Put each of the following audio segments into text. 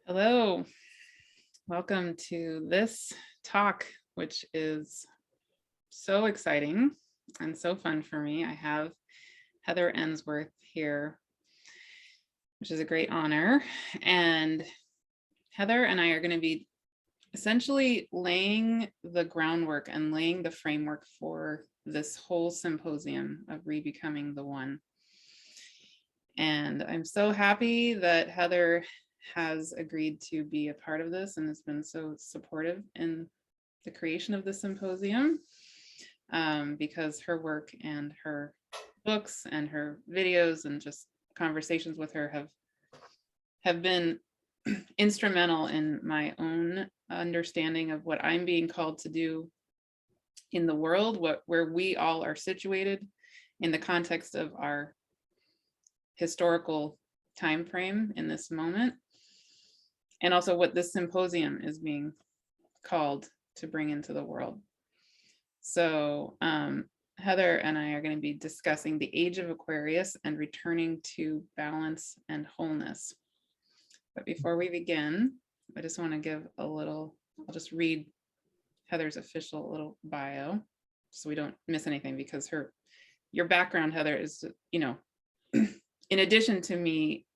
Hello, welcome to this talk, which is so exciting and so fun for me. I have Heather Ensworth here, which is a great honor. And Heather and I are going to be essentially laying the groundwork and laying the framework for this whole symposium of Rebecoming the One. And I'm so happy that Heather has agreed to be a part of this and has been so supportive in the creation of the symposium, because her work and her books and her videos and just conversations with her have been instrumental in my own understanding of what I'm being called to do in the world, where we all are situated in the context of our historical time frame in this moment, and also what this symposium is being called to bring into the world. So Heather and I are going to be discussing the age of Aquarius and returning to balance and wholeness. But before we begin, I just want to give I'll just read Heather's official little bio so we don't miss anything, because your background, Heather, is, in addition to me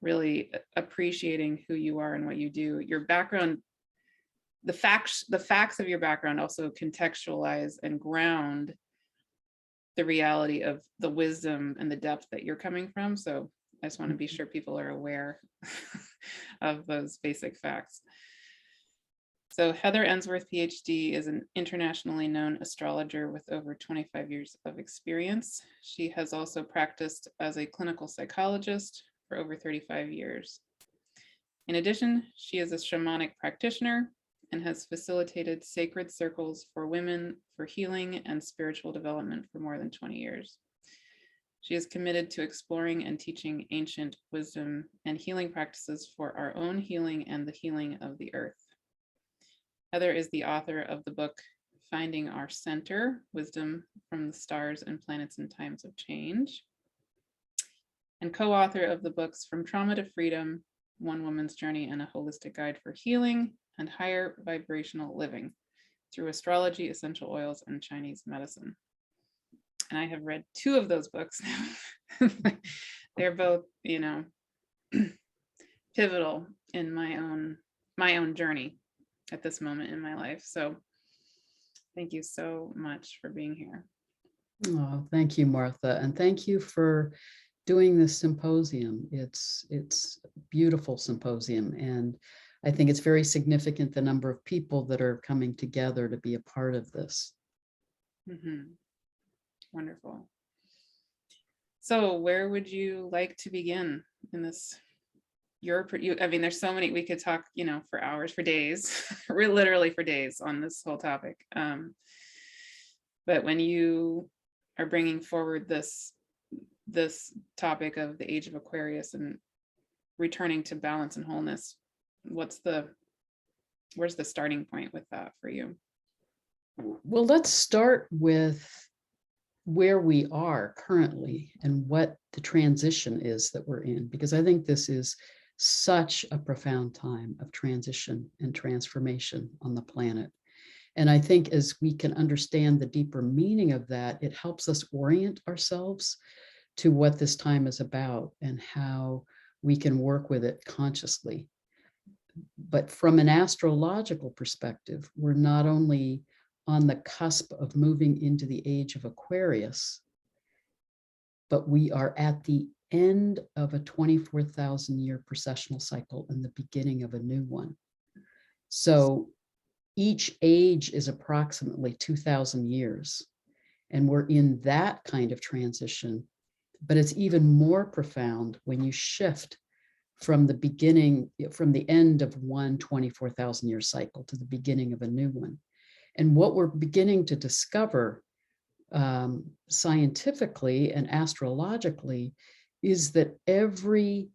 really appreciating who you are and what you do, your background, the facts of your background also contextualize and ground the reality of the wisdom and the depth that you're coming from. So I just want to be sure people are aware of those basic facts. So Heather Ensworth, Ph.D. is an internationally known astrologer with over 25 years of experience. She has also practiced as a clinical psychologist for over 35 years. In addition, she is a shamanic practitioner and has facilitated sacred circles for women for healing and spiritual development for more than 20 years. She is committed to exploring and teaching ancient wisdom and healing practices for our own healing and the healing of the earth. Heather is the author of the book, Finding Our Center, Wisdom from the Stars and Planets in Times of Change, and co-author of the books From Trauma to Freedom, One Woman's Journey and a Holistic Guide for Healing and Higher Vibrational Living through Astrology, Essential Oils, and Chinese Medicine. And I have read 2 of those books. They're both, pivotal in my own journey at this moment in my life. So thank you so much for being here. Oh, thank you, Martha. And thank you for doing this symposium. It's a beautiful symposium. And I think it's very significant the number of people that are coming together to be a part of this. Mm-hmm. Wonderful. So where would you like to begin in this? There's so many, we could talk, for hours, for days, literally for days on this whole topic. But when you are bringing forward this topic of the age of Aquarius and returning to balance and wholeness, where's the starting point with that for you? Well, let's start with where we are currently and what the transition is that we're in, because I think this is such a profound time of transition and transformation on the planet. And I think as we can understand the deeper meaning of that, it helps us orient ourselves to what this time is about and how we can work with it consciously. But from an astrological perspective, we're not only on the cusp of moving into the age of Aquarius, but we are at the end of a 24,000-year precessional cycle and the beginning of a new one. So each age is approximately 2,000 years, and we're in that kind of transition. But it's even more profound when you shift from the end of one 24,000-year cycle to the beginning of a new one. And what we're beginning to discover scientifically and astrologically is that every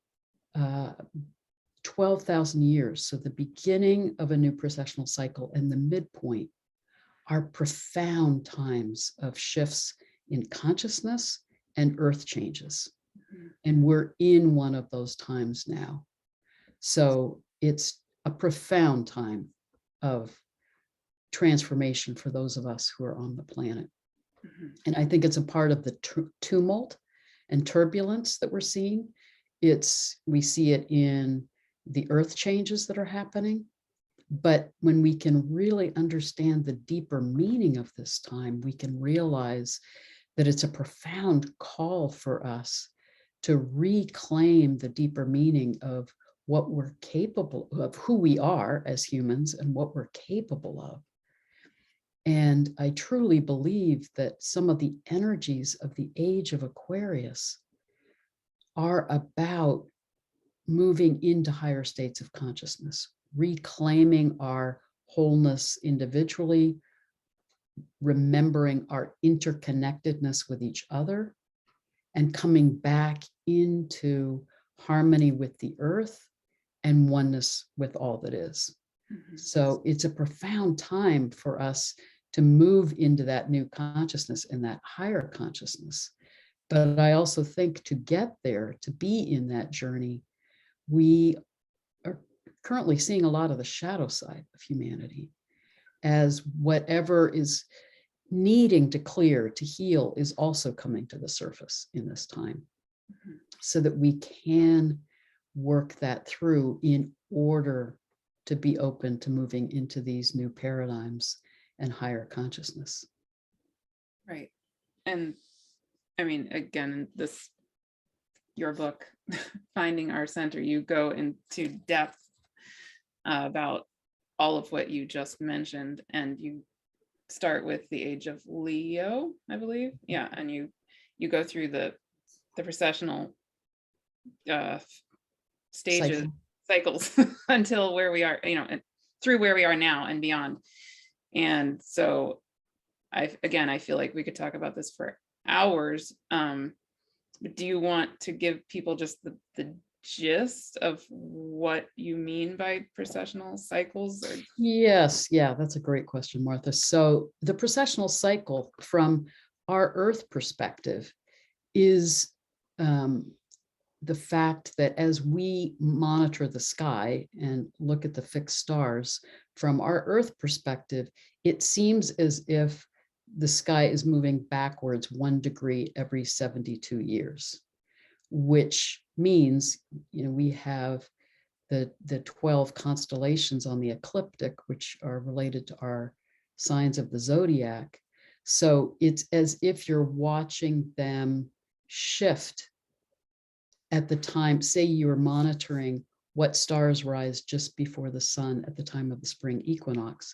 12,000 years, so the beginning of a new precessional cycle and the midpoint, are profound times of shifts in consciousness and earth changes. And we're in one of those times now. So it's a profound time of transformation for those of us who are on the planet. Mhm. And I think it's a part of the tumult and turbulence that we're seeing. We see it in the earth changes that are happening. But when we can really understand the deeper meaning of this time, we can realize that it's a profound call for us to reclaim the deeper meaning of what we're capable of, who we are as humans and what we're capable of. And I truly believe that some of the energies of the age of Aquarius are about moving into higher states of consciousness, reclaiming our wholeness individually, remembering our interconnectedness with each other, and coming back into harmony with the earth and oneness with all that is. Mhm. So it's a profound time for us to move into that new consciousness and that higher consciousness. But I also think to get there, to be in that journey, we are currently seeing a lot of the shadow side of humanity, as whatever is needing to clear, to heal, is also coming to the surface in this time, Mhm. so that we can work that through in order to be open to moving into these new paradigms and higher consciousness. Right. And I mean, again, your book, Finding Our Center, you go into depth about all of what you just mentioned, and you start with the age of Leo, I believe. Yeah, and you go through the processional uh, stages, Cycle. cycles until where we are, and through where we are now and beyond. And so I feel like we could talk about this for hours. But do you want to give people just the gist of what you mean by processional cycles? Or Yes, yeah, that's a great question, Martha. So the processional cycle from our Earth perspective is the fact that as we monitor the sky and look at the fixed stars from our Earth perspective, it seems as if the sky is moving backwards 1 degree every 72 years, which means, we have the 12 constellations on the ecliptic, which are related to our signs of the zodiac. So it's as if you're watching them shift at the time. Say you're monitoring what stars rise just before the sun at the time of the spring equinox.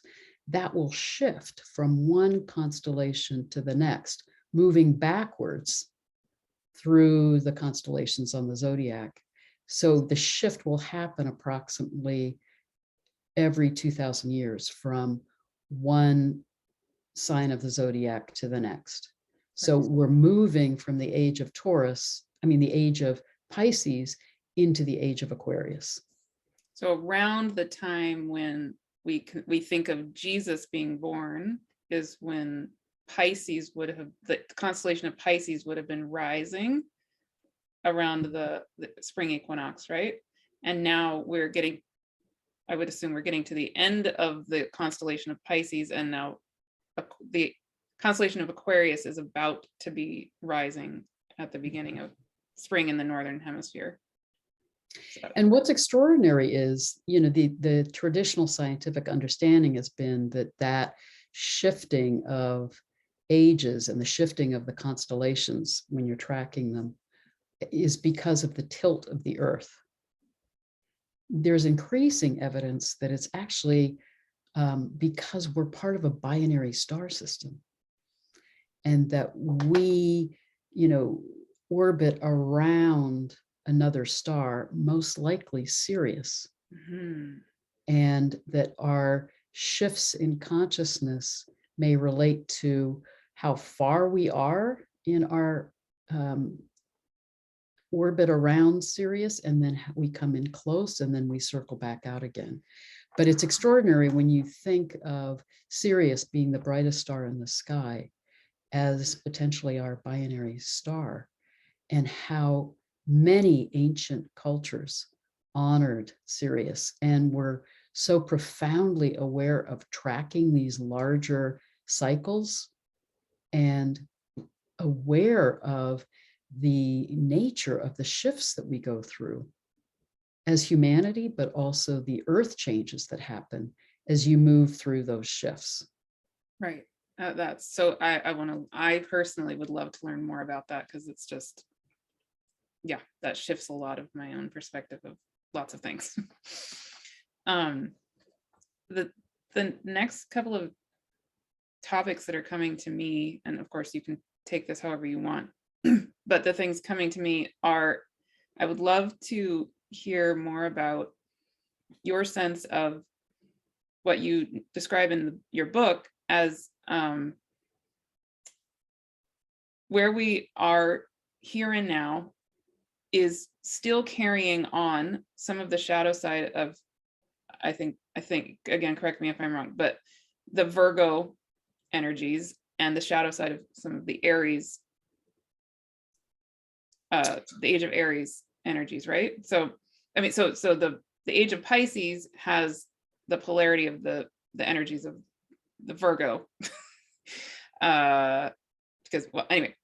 That will shift from one constellation to the next, moving backwards through the constellations on the zodiac. So the shift will happen approximately every 2,000 years from one sign of the zodiac to the next. So we're moving from the age of the age of Pisces into the age of Aquarius. so around the time when we think of Jesus being born is when the constellation of Pisces would have been rising around the spring equinox, right? And now I would assume we're getting to the end of the constellation of Pisces, and now the constellation of Aquarius is about to be rising at the beginning of spring in the northern hemisphere. So, And what's extraordinary is, the traditional scientific understanding has been that shifting of ages and the shifting of the constellations when you're tracking them is because of the tilt of the Earth. There's increasing evidence that it's actually because we're part of a binary star system, and that we, orbit around another star, most likely Sirius, mhm. and that our shifts in consciousness may relate to how far we are in our orbit around Sirius, and then we come in close and then we circle back out again. But it's extraordinary when you think of Sirius being the brightest star in the sky as potentially our binary star, and how many ancient cultures honored Sirius, and we're so profoundly aware of tracking these larger cycles and aware of the nature of the shifts that we go through as humanity, but also the earth changes that happen as you move through those shifts. Right. That's so I personally would love to learn more about that, because it's just, yeah, that shifts a lot of my own perspective of lots of things. The next couple of topics that are coming to me, and of course you can take this however you want, but the things coming to me are, I would love to hear more about your sense of what you describe in your book as where we are here and now is still carrying on some of the shadow side of, I think, again, correct me if I'm wrong, but the Virgo energies and the shadow side of some of the Aries, the age of Aries energies, right? So, I mean, so the age of Pisces has the polarity of the energies of the Virgo. Because, well, anyway.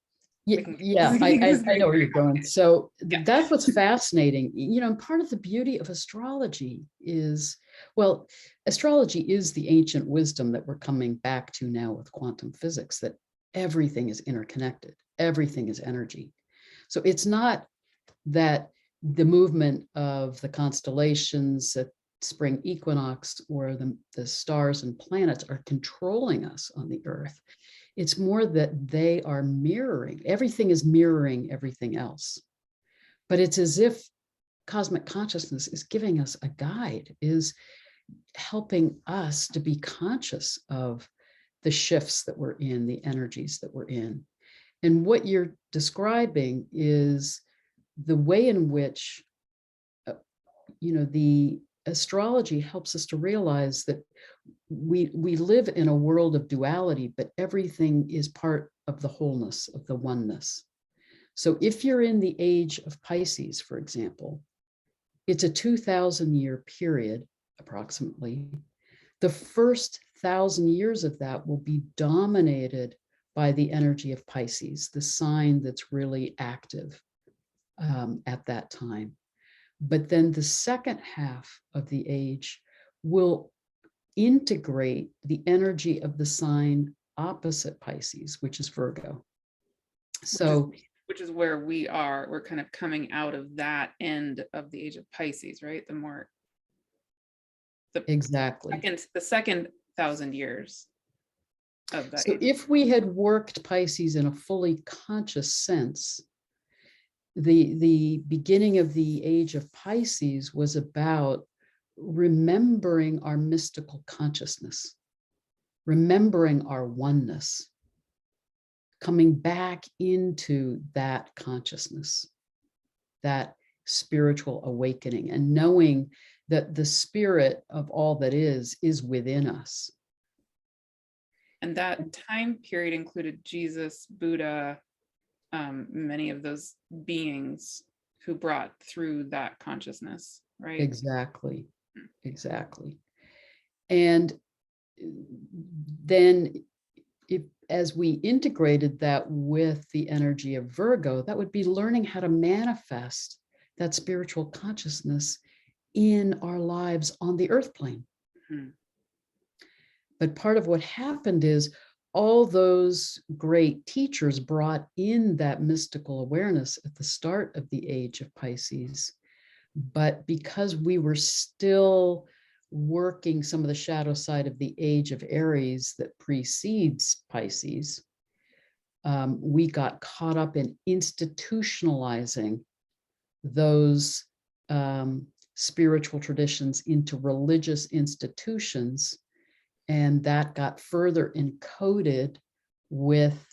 Yeah, I know where you're going. So Yeah. that's what's fascinating. You know, part of the beauty of astrology is, well, astrology is the ancient wisdom that we're coming back to now with quantum physics, that everything is interconnected, everything is energy. So it's not that the movement of the constellations at spring equinox or the stars and planets are controlling us on the earth. It's more that they are mirroring, everything is mirroring everything else. But it's as if cosmic consciousness is giving us a guide, is helping us to be conscious of the shifts that we're in, the energies that we're in. And what you're describing is the way in which, the astrology helps us to realize that we live in a world of duality, but everything is part of the wholeness, of the oneness. So if you're in the age of Pisces, for example, it's a 2,000-year period, approximately. The first 1,000 years of that will be dominated by the energy of Pisces, the sign that's really active at that time. But then the second half of the age will integrate the energy of the sign opposite Pisces, which is Virgo. So, which is where we're kind of coming out of that end of the age of Pisces, right? Exactly. The second 1,000 years of that. So if we had worked Pisces in a fully conscious sense, the beginning of the age of Pisces was about remembering our mystical consciousness, remembering our oneness, coming back into that consciousness, that spiritual awakening, and knowing that the spirit of all that is within us. And that time period included Jesus, Buddha, many of those beings who brought through that consciousness, right? Exactly. And then as we integrated that with the energy of Virgo, that would be learning how to manifest that spiritual consciousness in our lives on the earth plane. Mm-hmm. But part of what happened is all those great teachers brought in that mystical awareness at the start of the age of Pisces. But because we were still working some of the shadow side of the age of Aries that precedes Pisces, we got caught up in institutionalizing those spiritual traditions into religious institutions. And that got further encoded with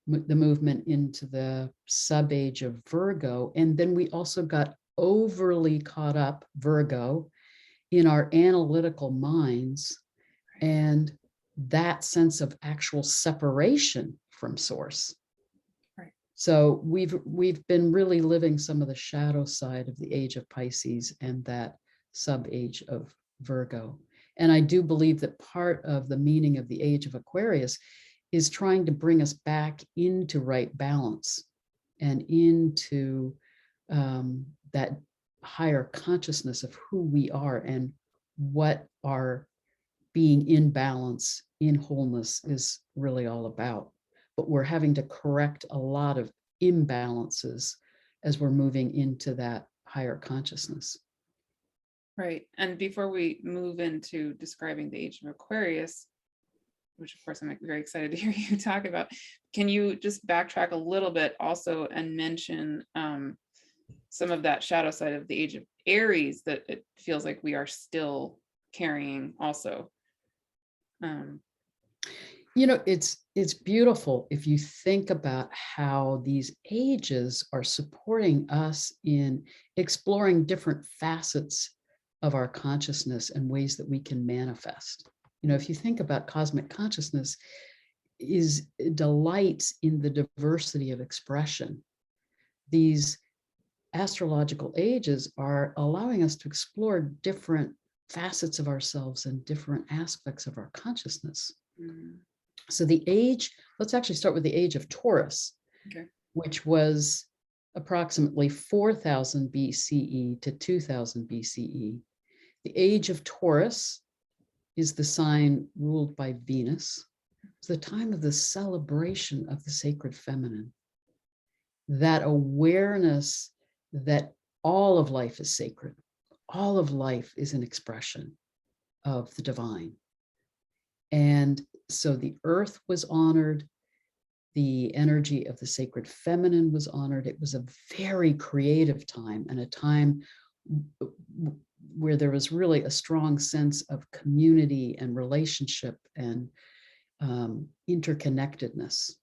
the movement into the sub-age of Virgo. And then we also got overly caught up, Virgo, in our analytical minds and that sense of actual separation from source. Right. So we've been really living some of the shadow side of the age of Pisces and that sub-age of Virgo. And I do believe that part of the meaning of the age of Aquarius is trying to bring us back into right balance and into that higher consciousness of who we are and what our being in balance, in wholeness is really all about. But we're having to correct a lot of imbalances as we're moving into that higher consciousness. Right. And before we move into describing the age of Aquarius, which of course I'm very excited to hear you talk about, can you just backtrack a little bit also and mention some of that shadow side of the age of Aries that it feels like we are still carrying also? You know, it's beautiful if you think about how these ages are supporting us in exploring different facets of our consciousness and ways that we can manifest. You know, if you think about cosmic consciousness is delights in the diversity of expression. These astrological ages are allowing us to explore different facets of ourselves and different aspects of our consciousness. Mm. So the age, let's actually start with the age of Taurus, Okay. which was approximately 4000 BCE to 2000 BCE. The age of Taurus is the sign ruled by Venus. It's the time of the celebration of the sacred feminine. That awareness that all of life is sacred. All of life is an expression of the divine. And so the earth was honored. The energy of the sacred feminine was honored. It was a very creative time and a time where there was really a strong sense of community and relationship and interconnectedness.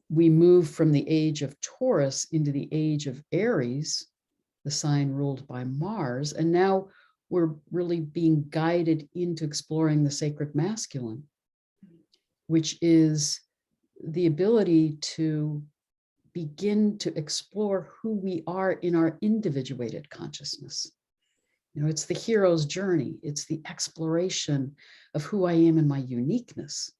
We move from the age of Taurus into the age of Aries, the sign ruled by Mars, and now we're really being guided into exploring the sacred masculine, which is the ability to begin to explore who we are in our individuated consciousness. You know, it's the hero's journey. It's the exploration of who I am in my uniqueness.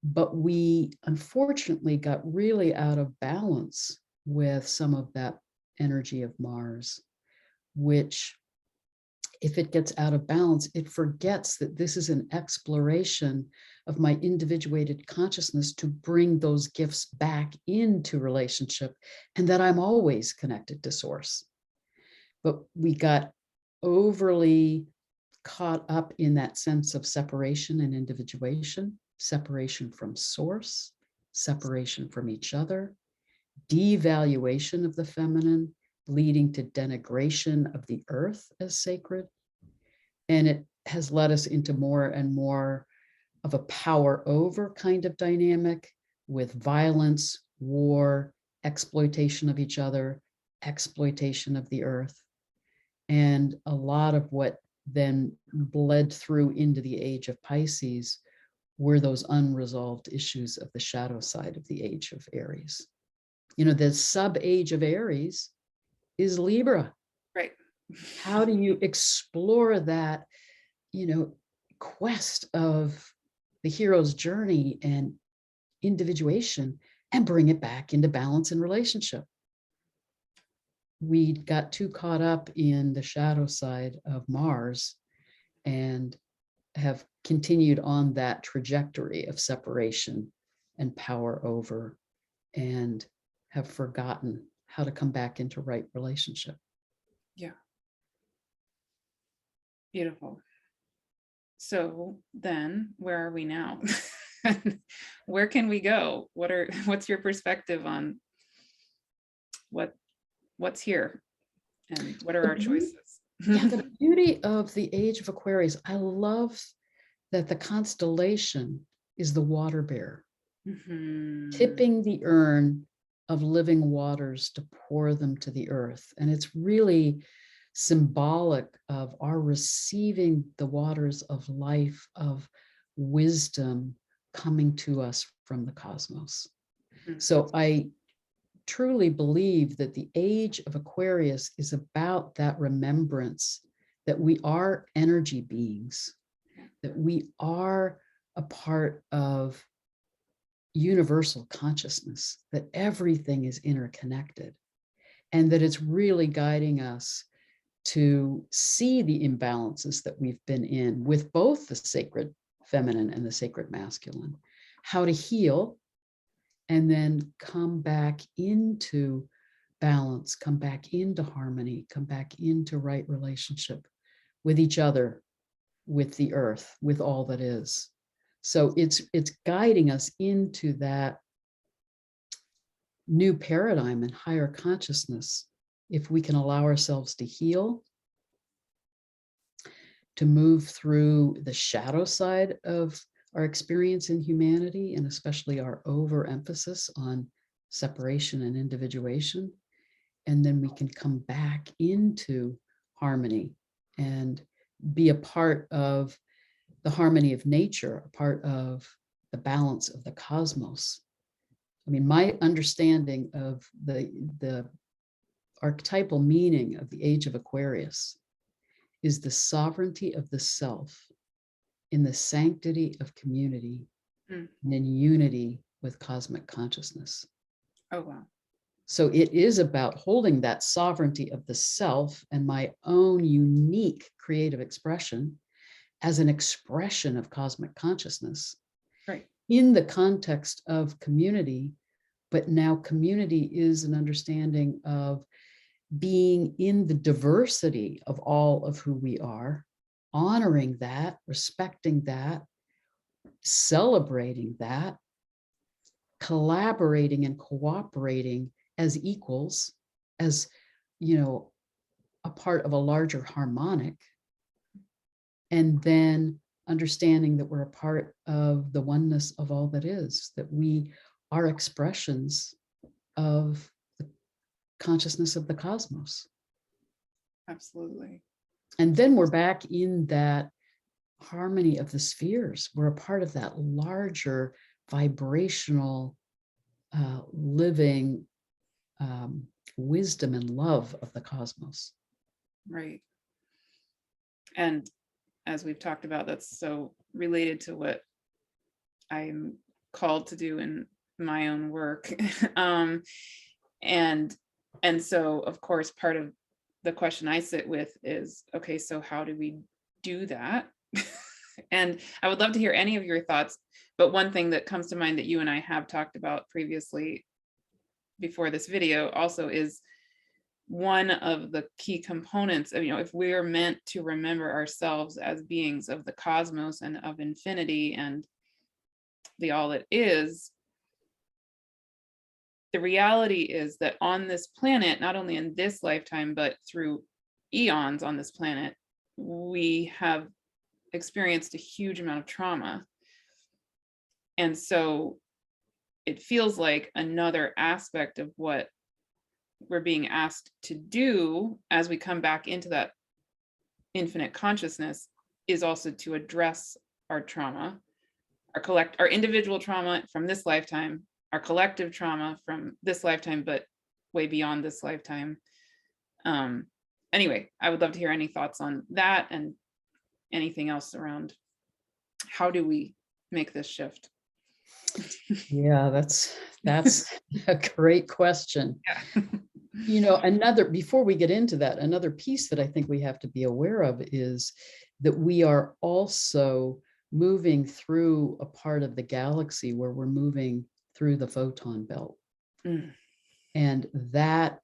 But we unfortunately got really out of balance with some of that energy of Mars, which, if it gets out of balance, it forgets that this is an exploration of my individuated consciousness to bring those gifts back into relationship and that I'm always connected to source. But we got overly caught up in that sense of separation and individuation, separation from source, separation from each other, devaluation of the feminine, leading to denigration of the earth as sacred. And it has led us into more and more of a power over kind of dynamic with violence, war, exploitation of each other, exploitation of the earth. And a lot of what then bled through into the age of Pisces were those unresolved issues of the shadow side of the age of Aries. You know, the sub-age of Aries is Libra. Right. How do you explore that, you know, quest of the hero's journey and individuation and bring it back into balance and relationship? We got too caught up in the shadow side of Mars and have continued on that trajectory of separation and power over and have forgotten how to come back into right relationship. Yeah. Beautiful. So then where are we now? Where can we go? What's your perspective on what's here and what are our choices? Yeah, the beauty of the age of Aquarius, I love that the constellation is the water bear, tipping the urn of living waters to pour them to the earth. And it's really symbolic of our receiving the waters of life, of wisdom coming to us from the cosmos. Mm. So I truly believe that the age of Aquarius is about that remembrance that we are energy beings, that we are a part of universal consciousness, that everything is interconnected, and that it's really guiding us to see the imbalances that we've been in with both the sacred feminine and the sacred masculine, how to heal, and then come back into balance, come back into harmony, come back into right relationship with each other, with the earth, with all that is. So it's guiding us into that new paradigm and higher consciousness if we can allow ourselves to heal, to move through the shadow side of our experience in humanity, and especially our overemphasis on separation and individuation. And then we can come back into harmony and be a part of the harmony of nature, a part of the balance of the cosmos. I mean, my understanding of the archetypal meaning of the age of Aquarius is the sovereignty of the self in the sanctity of community and in unity with cosmic consciousness. Oh, wow. So it is about holding that sovereignty of the self and my own unique creative expression as an expression of cosmic consciousness, Right. in the context of community. But now community is an understanding of being in the diversity of all of who we are, honoring that, respecting that, celebrating that, collaborating and cooperating as equals, as, you know, a part of a larger harmonic, and then understanding that we're a part of the oneness of all that is, that we are expressions of the consciousness of the cosmos. Absolutely. And then we're back in that harmony of the spheres. We're a part of that larger vibrational living wisdom and love of the cosmos. Right. And as we've talked about, that's so related to what I'm called to do in my own work. And so, of course, part of the question I sit with is, okay, so how do we do that? And I would love to hear any of your thoughts. But one thing that comes to mind that you and I have talked about previously before this video also is one of the key components of, if we're meant to remember ourselves as beings of the cosmos and of infinity and the all that is, the reality is that on this planet, not only in this lifetime, but through eons on this planet, we have experienced a huge amount of trauma. And so it feels like another aspect of what we're being asked to do as we come back into that infinite consciousness is also to address our trauma, our individual trauma from this lifetime, our collective trauma from this lifetime, but way beyond this lifetime. Anyway, I would love to hear any thoughts on that and anything else around how do we make this shift? Yeah, that's a great question. Yeah. Before we get into that, another piece that I think we have to be aware of is that we are also moving through a part of the galaxy where we're moving through the photon belt. And that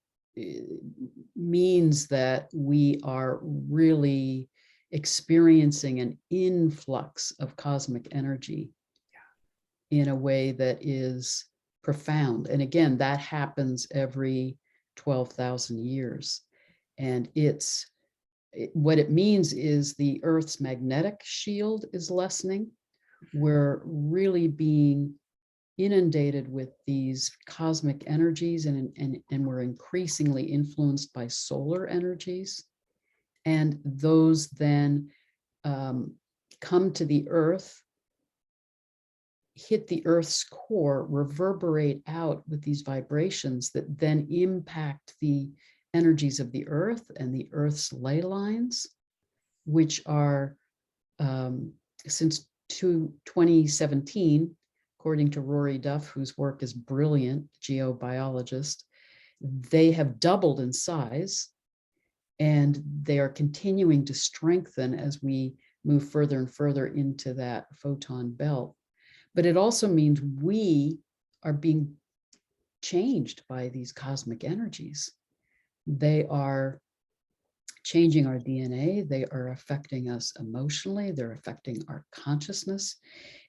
means that we are really experiencing an influx of cosmic energy in a way that is profound. And again, that happens every 12,000 years. And what it means is the Earth's magnetic shield is lessening. We're really being inundated with these cosmic energies, and we're increasingly influenced by solar energies. And those then come to the Earth hit the Earth's core, reverberate out with these vibrations that then impact the energies of the Earth and the Earth's ley lines, which are since 2017, according to Rory Duff, whose work is brilliant, geobiologist, they have doubled in size, and they are continuing to strengthen as we move further and further into that photon belt. But it also means we are being changed by these cosmic energies. They are changing our DNA. They are affecting us emotionally. They're affecting our consciousness.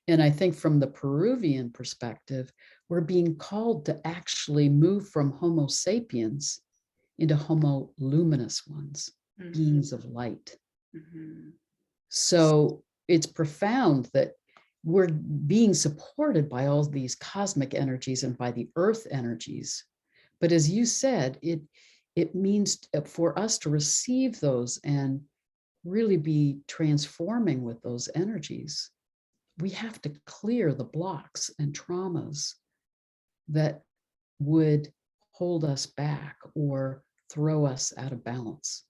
And I think from the Peruvian perspective, we're being called to actually move from Homo sapiens into Homo luminous ones, beings of light. So it's profound that we're being supported by all these cosmic energies and by the earth energies. But as you said, it means for us to receive those and really be transforming with those energies, we have to clear the blocks and traumas that would hold us back or throw us out of balance.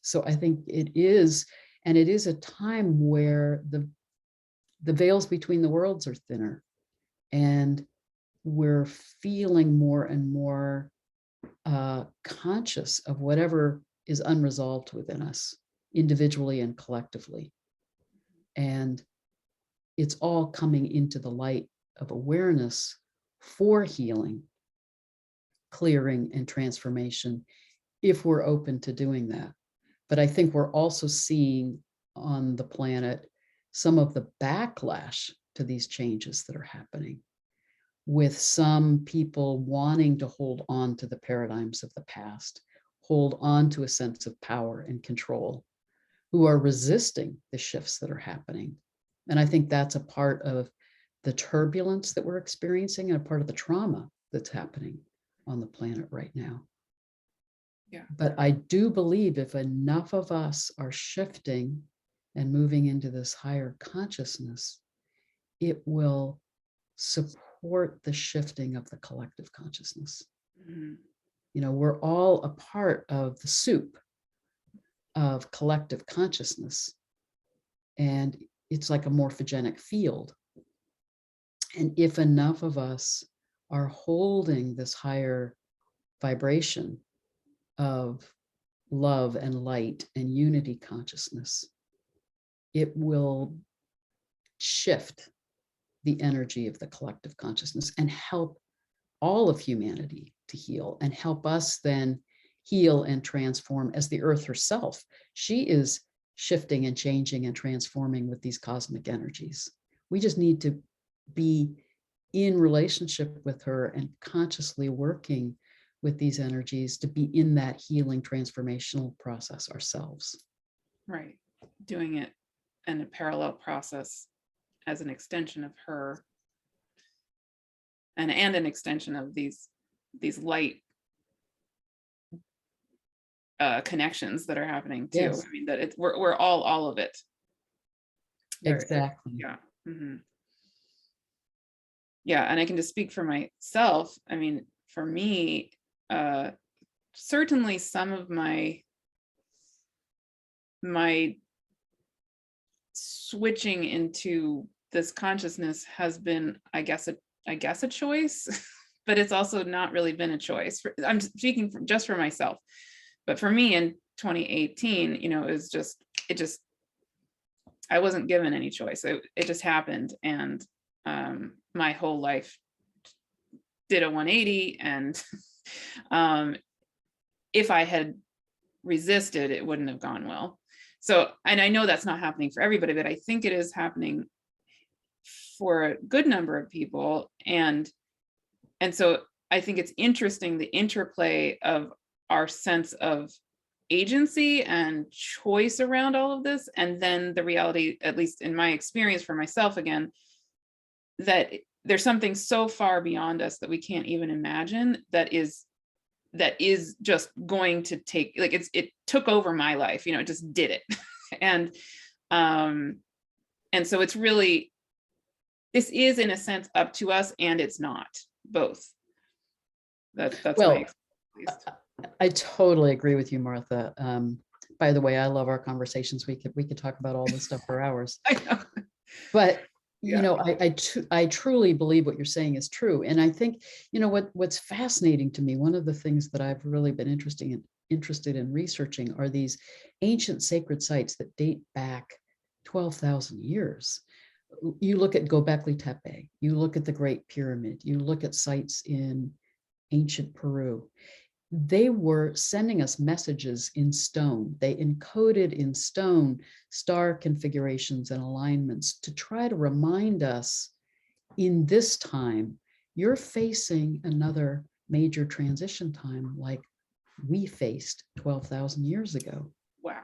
So I think it is, and it is a time where the veils between the worlds are thinner, and we're feeling more and more conscious of whatever is unresolved within us, individually and collectively. And it's all coming into the light of awareness for healing, clearing, and transformation, if we're open to doing that. But I think we're also seeing on the planet some of the backlash to these changes that are happening, with some people wanting to hold on to the paradigms of the past, hold on to a sense of power and control, who are resisting the shifts that are happening. And I think that's a part of the turbulence that we're experiencing and a part of the trauma that's happening on the planet right now. Yeah. But I do believe if enough of us are shifting and moving into this higher consciousness, it will support the shifting of the collective consciousness. You know, we're all a part of the soup of collective consciousness, and it's like a morphogenic field. And if enough of us are holding this higher vibration of love and light and unity consciousness, it will shift the energy of the collective consciousness and help all of humanity to heal, and help us then heal and transform as the earth herself. She is shifting and changing and transforming with these cosmic energies. We just need to be in relationship with her and consciously working with these energies to be in that healing transformational process ourselves. Right. Doing it in a parallel process as an extension of her, and an extension of these light connections that are happening too. Yes. I mean, that we're all of it. Exactly. Yeah. Yeah, and I can just speak for myself. I mean, for me, certainly some of my switching into this consciousness has been, I guess a choice, but it's also not really been a choice. I'm speaking just for myself, but for me in 2018, you know, it just I wasn't given any choice. It just happened, and my whole life did a 180, and if I had resisted, it wouldn't have gone well. So, and I know that's not happening for everybody, but I think it is happening for a good number of people. And so I think it's interesting, the interplay of our sense of agency and choice around all of this, and then the reality, at least in my experience for myself again, that there's something so far beyond us that we can't even imagine that is just going to take, like, it took over my life, you know, it just did it. And so it's really, this is in a sense up to us, and it's not both. That's my Well, experience, at least. I totally agree with you, Martha. By the way, I love our conversations. We could talk about all this stuff for hours. I know. But you Yeah. know, I truly believe what you're saying is true. And I think, you know, what's fascinating to me, one of the things that I've really been interested in researching are these ancient sacred sites that date back 12,000 years. You look at Göbekli Tepe, you look at the Great Pyramid, you look at sites in ancient Peru. They were sending us messages in stone. They encoded in stone star configurations and alignments to try to remind us, in this time, you're facing another major transition time like we faced 12,000 years ago. Wow.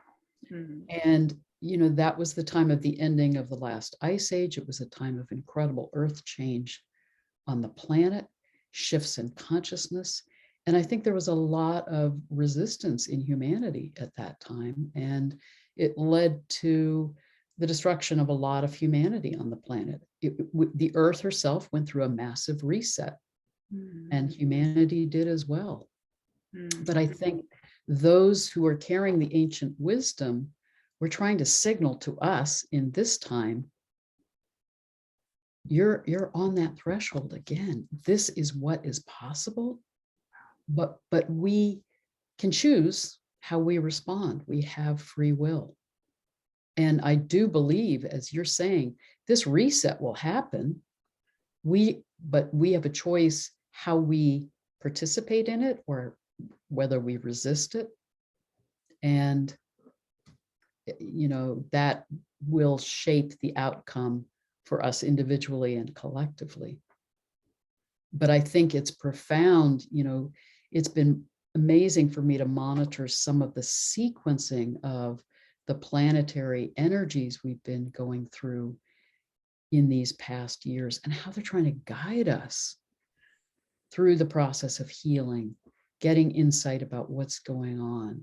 Mm-hmm. And, you know, that was the time of the ending of the last ice age. It was a time of incredible earth change on the planet, shifts in consciousness. And I think there was a lot of resistance in humanity at that time. And it led to the destruction of a lot of humanity on the planet. The earth herself went through a massive reset, and humanity did as well. But I think those who are carrying the ancient wisdom were trying to signal to us in this time, you're on that threshold again. This is what is possible. But we can choose how we respond. We have free will. And I do believe, as you're saying, this reset will happen. But we have a choice how we participate in it or whether we resist it. And, you know, that will shape the outcome for us individually and collectively. But I think it's profound, you know, it's been amazing for me to monitor some of the sequencing of the planetary energies we've been going through in these past years and how they're trying to guide us through the process of healing, getting insight about what's going on,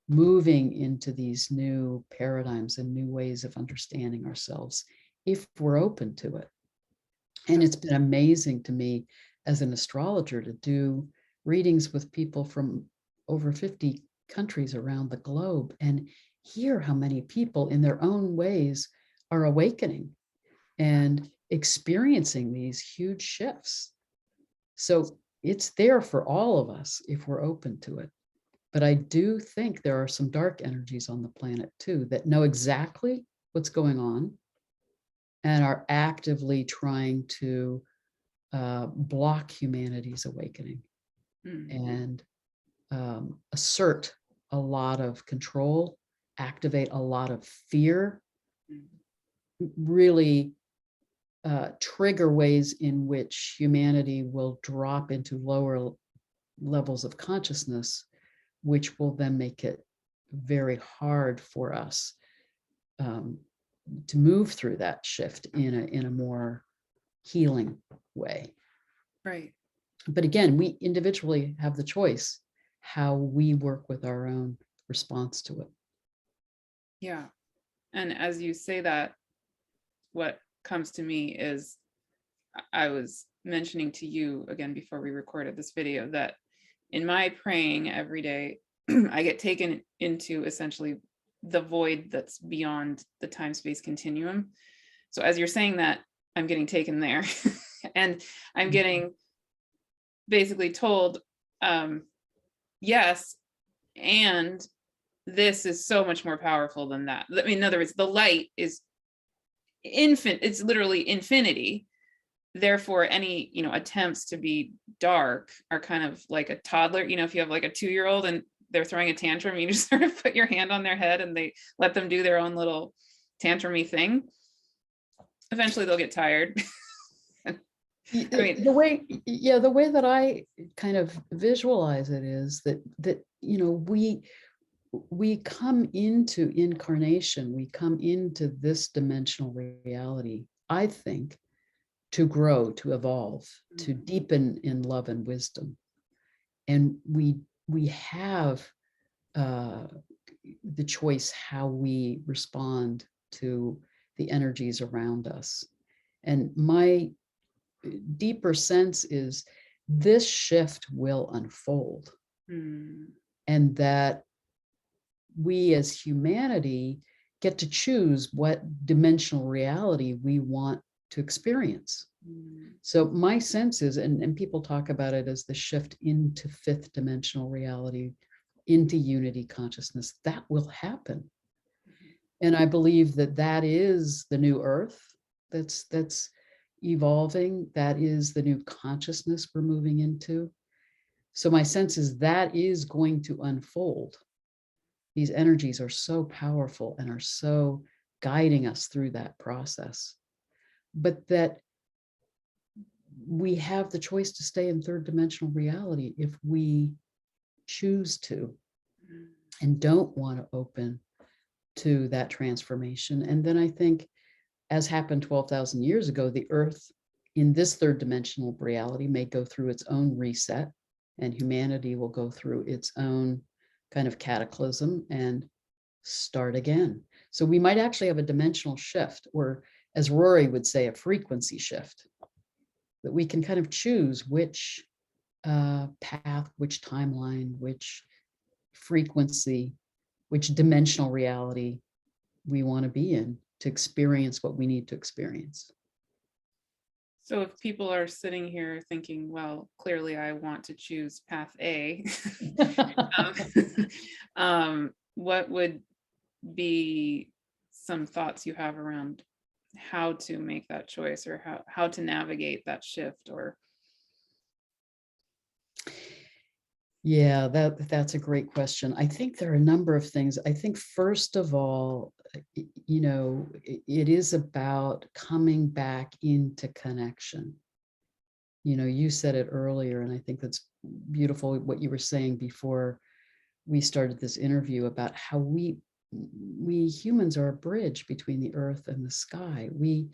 moving into these new paradigms and new ways of understanding ourselves if we're open to it. And it's been amazing to me as an astrologer to do readings with people from over 50 countries around the globe and hear how many people in their own ways are awakening and experiencing these huge shifts. So it's there for all of us if we're open to it. But I do think there are some dark energies on the planet too that know exactly what's going on and are actively trying to block humanity's awakening and assert a lot of control, activate a lot of fear, really trigger ways in which humanity will drop into lower levels of consciousness, which will then make it very hard for us to move through that shift in a more healing way. Right. But again, we individually have the choice how we work with our own response to it. Yeah. And as you say that, what comes to me is, I was mentioning to you again before we recorded this video that in my praying every day, I get taken into essentially the void that's beyond the time-space continuum. So as you're saying that, I'm getting taken there and I'm getting basically told, yes, and this is so much more powerful than that. I mean, in other words, the light is infinite. It's literally infinity. Therefore, any, you know, attempts to be dark are kind of like a toddler. You know, if you have like a 2-year-old and they're throwing a tantrum, you just sort of put your hand on their head and they let them do their own little tantrum-y thing. Eventually they'll get tired. I mean, the way that I kind of visualize it is that you know, we come into incarnation, we come into this dimensional reality, I think, to grow, to evolve, to deepen in love and wisdom. And we have the choice how we respond to the energies around us. And my deeper sense is this shift will unfold, and that we as humanity get to choose what dimensional reality we want to experience. So my sense is, and people talk about it as the shift into fifth dimensional reality, into unity consciousness, that will happen. And I believe that that is the new earth that's evolving. That is the new consciousness we're moving into. So my sense is that is going to unfold. These energies are so powerful and are so guiding us through that process. But that we have the choice to stay in third dimensional reality if we choose to and don't want to open to that transformation. And then I think, as happened 12,000 years ago, the earth in this third dimensional reality may go through its own reset, and humanity will go through its own kind of cataclysm and start again. So we might actually have a dimensional shift, or as Rory would say, a frequency shift, that we can kind of choose which path, which timeline, which frequency, which dimensional reality we want to be in to experience what we need to experience. So if people are sitting here thinking, well, clearly I want to choose path A, what would be some thoughts you have around how to make that choice, or how to navigate that shift? Or Yeah, that's a great question. I think there are a number of things. I think first of all, it is about coming back into connection. You said it earlier, and I think that's beautiful what you were saying before we started this interview about how we humans are a bridge between the earth and the sky. We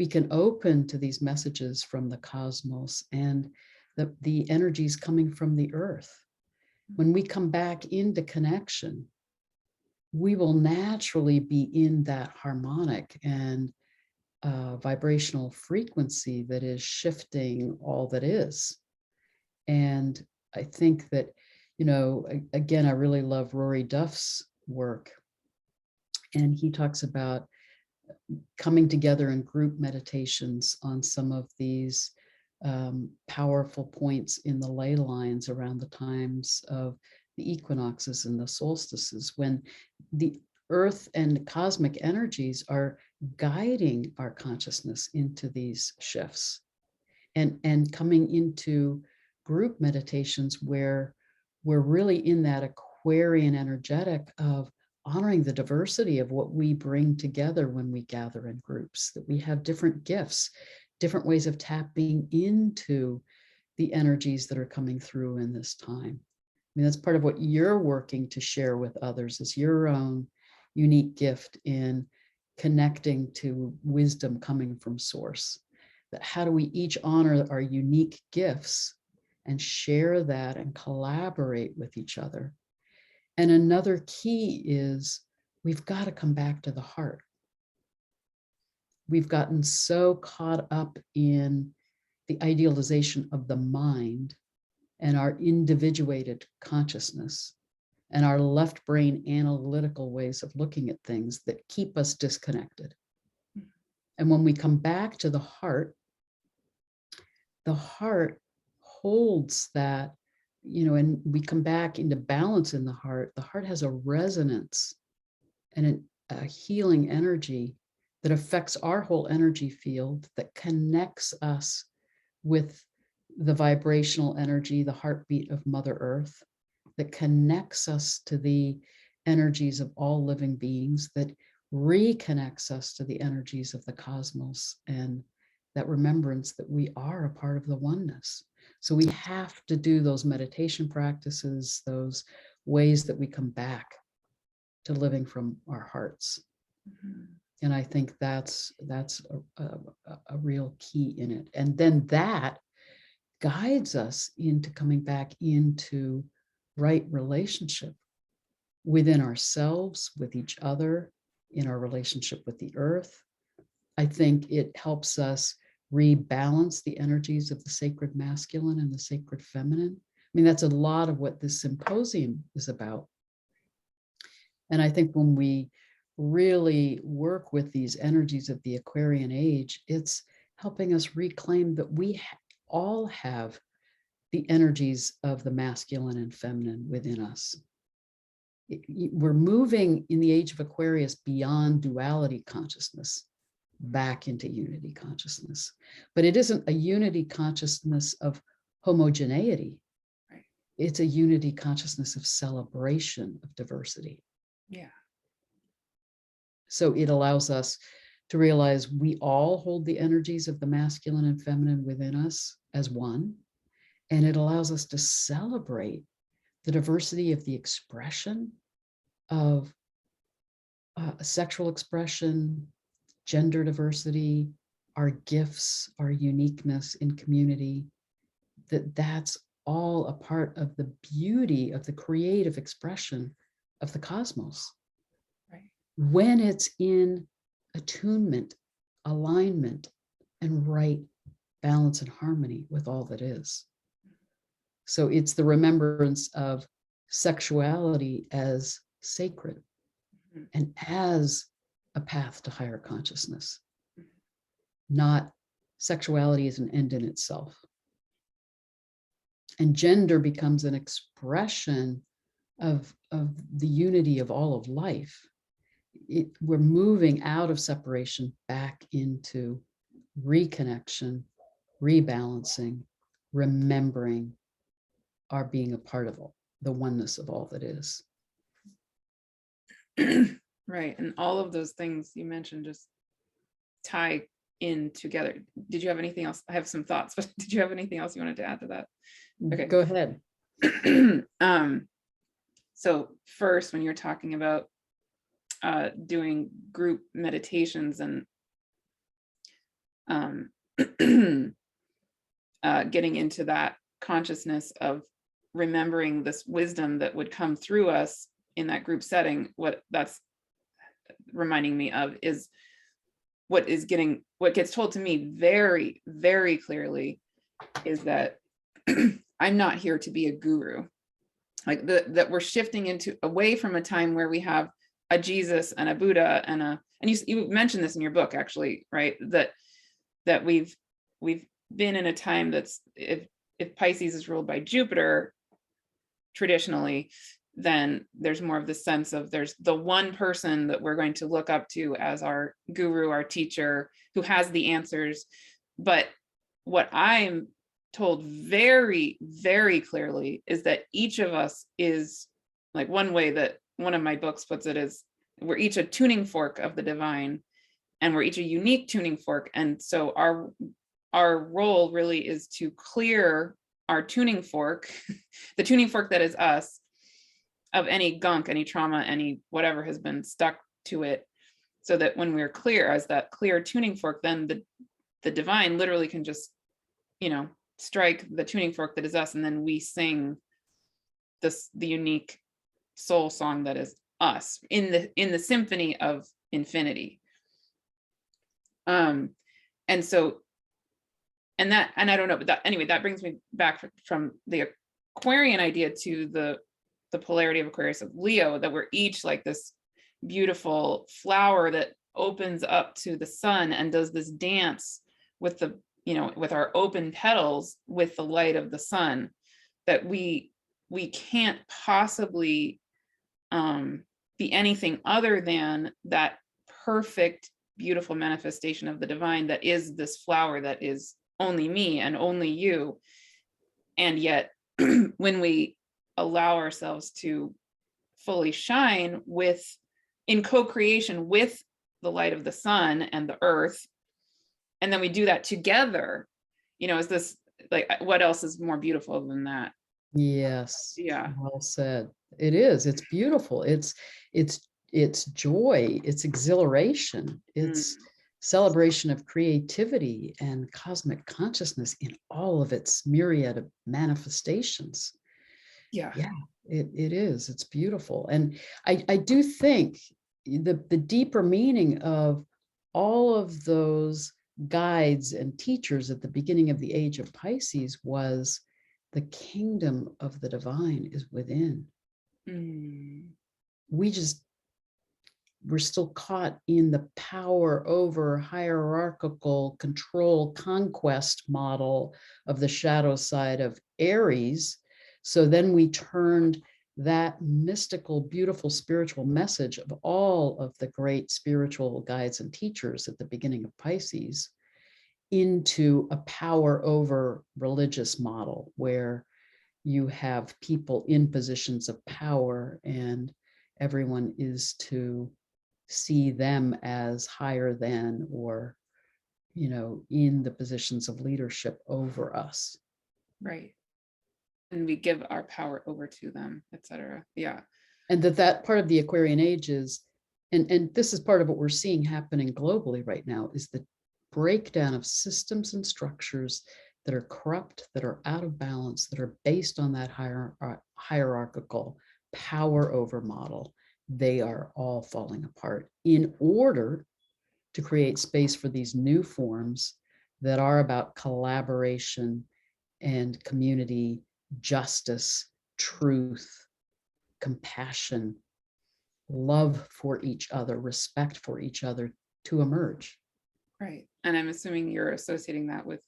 can open to these messages from the cosmos and the energies coming from the earth. When we come back into connection, we will naturally be in that harmonic and vibrational frequency that is shifting all that is. And I think that, again, I really love Rory Duff's work. And he talks about coming together in group meditations on some of these powerful points in the ley lines around the times of the equinoxes and the solstices, when the earth and cosmic energies are guiding our consciousness into these shifts, and coming into group meditations where we're really in that Aquarian energetic of honoring the diversity of what we bring together when we gather in groups, that we have different gifts, different ways of tapping into the energies that are coming through in this time. I mean, that's part of what you're working to share with others, is your own unique gift in connecting to wisdom coming from source. That how do we each honor our unique gifts and share that and collaborate with each other? And another key is we've got to come back to the heart. We've gotten so caught up in the idealization of the mind and our individuated consciousness and our left brain analytical ways of looking at things that keep us disconnected. And when we come back to the heart holds that, and we come back into balance in the heart has a resonance and a healing energy that affects our whole energy field, that connects us with the vibrational energy, the heartbeat of Mother Earth, that connects us to the energies of all living beings, that reconnects us to the energies of the cosmos, and that remembrance that we are a part of the oneness. So we have to do those meditation practices, those ways that we come back to living from our hearts. Mm-hmm. And I think that's a real key in it. And then that guides us into coming back into right relationship within ourselves, with each other, in our relationship with the earth, I think it helps us rebalance the energies of the sacred masculine and the sacred feminine. I mean, that's a lot of what this symposium is about. And I think when we really work with these energies of the Aquarian age, it's helping us reclaim that we all have the energies of the masculine and feminine within us. We're moving in the age of Aquarius beyond duality consciousness back into unity consciousness. But it isn't a unity consciousness of homogeneity. Right. It's a unity consciousness of celebration of diversity. Yeah. So it allows us to realize we all hold the energies of the masculine and feminine within us as one. And it allows us to celebrate the diversity of the expression of sexual expression, gender diversity, our gifts, our uniqueness in community, that's all a part of the beauty of the creative expression of the cosmos. Right. When it's in attunement, alignment, and right balance and harmony with all that is. So it's the remembrance of sexuality as sacred and as a path to higher consciousness, not sexuality as an end in itself. And gender becomes an expression of the unity of all of life. We're moving out of separation back into reconnection, rebalancing, remembering our being a part of the oneness of all that is. Right. And all of those things you mentioned just tie in together. Did you have anything else? I have some thoughts, but did you have anything else you wanted to add to that? Okay. Go ahead. So first, when you're talking about doing group meditations and getting into that consciousness of remembering this wisdom that would come through us in that group setting, what that's reminding me of is what gets told to me very, very clearly is that I'm not here to be a guru. Like that we're shifting away from a time where we have a Jesus and a Buddha and you mentioned this in your book, actually, right? That we've been in a time that's, if Pisces is ruled by Jupiter traditionally, then there's more of the sense of there's the one person that we're going to look up to as our guru, our teacher, who has the answers. But what I'm told very, very clearly is that each of us is, like, one way that one of my books puts it is, we're each a tuning fork of the divine, and we're each a unique tuning fork. And so our role really is to clear our tuning fork, the tuning fork that is us, of any gunk, any trauma, any whatever has been stuck to it, so that when we're clear as that clear tuning fork, then the divine literally can just, strike the tuning fork that is us, and then we sing the unique soul song that is us in the symphony of infinity. And I don't know, but that brings me back from the Aquarian idea to the polarity of Aquarius of Leo, that we're each like this beautiful flower that opens up to the sun and does this dance with with our open petals with the light of the sun, that we can't possibly be anything other than that perfect, beautiful manifestation of the divine that is this flower that is only me and only you. And yet when we allow ourselves to fully shine in co-creation with the light of the sun and the earth, and then we do that together, is this, like, what else is more beautiful than that? Yes. Yeah. Well said. It is. It's beautiful. It's joy. It's exhilaration. It's celebration of creativity and cosmic consciousness in all of its myriad of manifestations. Yeah. It is. It's beautiful. And I do think the deeper meaning of all of those guides and teachers at the beginning of the age of Pisces was the kingdom of the divine is within. We're still caught in the power over hierarchical control conquest model of the shadow side of Aries. So then we turned that mystical, beautiful spiritual message of all of the great spiritual guides and teachers at the beginning of Pisces into a power over religious model where you have people in positions of power and everyone is to see them as higher than, or, in the positions of leadership over us. Right. And we give our power over to them, etc. Yeah. And that part of the Aquarian age is, and this is part of what we're seeing happening globally right now, is the breakdown of systems and structures that are corrupt, that are out of balance, that are based on that hierarchical power over model. They are all falling apart in order to create space for these new forms that are about collaboration and community, justice, truth, compassion, love for each other, respect for each other to emerge. Right. And I'm assuming you're associating that with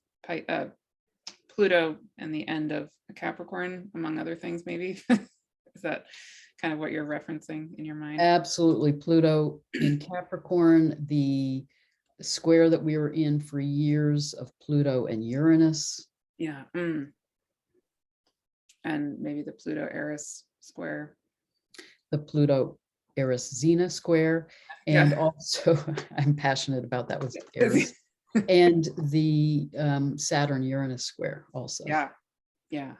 Pluto and the end of Capricorn, among other things, maybe. Is that kind of what you're referencing in your mind? Absolutely. Pluto in Capricorn, the square that we were in for years of Pluto and Uranus. Yeah. And maybe the Pluto Eris square. The Pluto Eris Xena square. And also, I'm passionate about that with Eris. And the Saturn Uranus square also. Yeah. Yeah.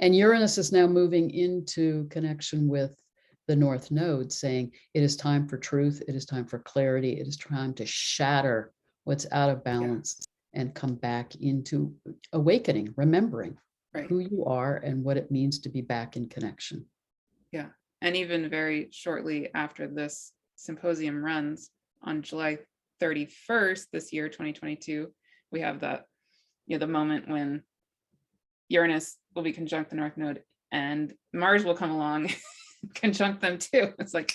And Uranus is now moving into connection with the North Node, saying it is time for truth, it is time for clarity, it is time to shatter what's out of balance and come back into awakening, remembering who you are and what it means to be back in connection. Yeah. And even very shortly after this symposium runs on July 31st this year, 2022, we have that, the moment when Uranus will be conjunct the North Node and Mars will come along conjunct them too. It's like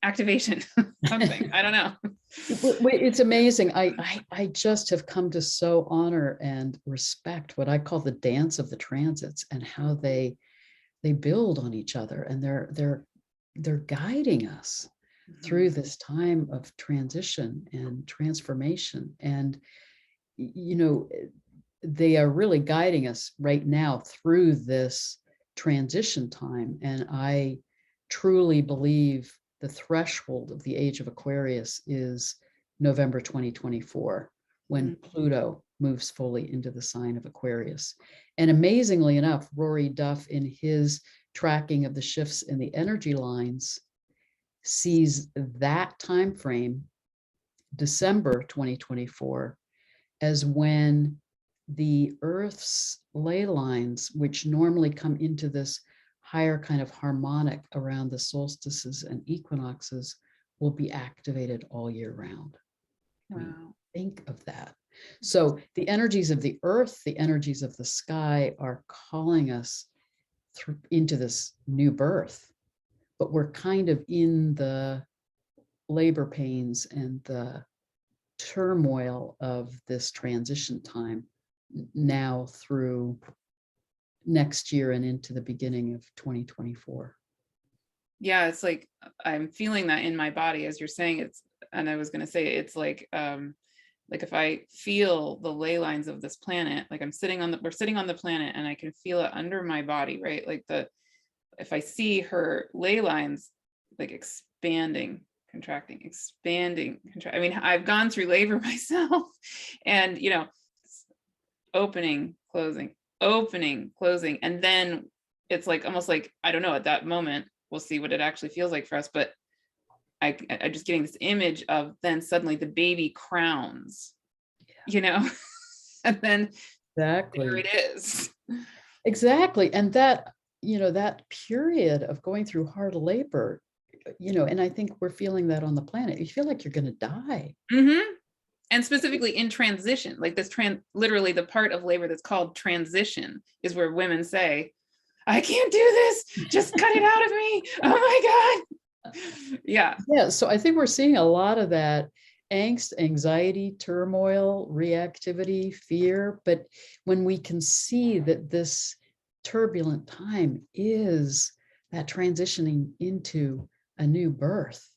activation, something. I don't know. It's amazing. I just have come to so honor and respect what I call the dance of the transits and how they build on each other, and they're guiding us through this time of transition and transformation. And they are really guiding us right now through this transition time. And I truly believe the threshold of the age of Aquarius is November 2024, when Pluto moves fully into the sign of Aquarius. And amazingly enough, Rory Duff, in his tracking of the shifts in the energy lines, sees that time frame, December 2024, as when the Earth's ley lines, which normally come into this higher kind of harmonic around the solstices and equinoxes, will be activated all year round. Wow. I mean, think of that. So the energies of the earth, the energies of the sky are calling us into this new birth, but we're kind of in the labor pains and the turmoil of this transition time now through next year and into the beginning of 2024. Yeah, it's like I'm feeling that in my body as you're saying it. And I was going to say, it's like if I feel the ley lines of this planet, like we're sitting on the planet and I can feel it under my body, right? Like if I see her ley lines, like expanding, contracting, expanding, I mean, I've gone through labor myself and, opening, closing, and then it's like almost like, I don't know, at that moment we'll see what it actually feels like for us, but I'm just getting this image of then suddenly the baby crowns, and then exactly there it is. Exactly. And that period of going through hard labor, and I think we're feeling that on the planet. You feel like you're going to die. Mm-hmm. And specifically in transition, like this literally the part of labor that's called transition is where women say, I can't do this, just cut it out of me. Oh my God. Yeah. Yeah. So I think we're seeing a lot of that angst, anxiety, turmoil, reactivity, fear. But when we can see that this turbulent time is that transitioning into a new birth,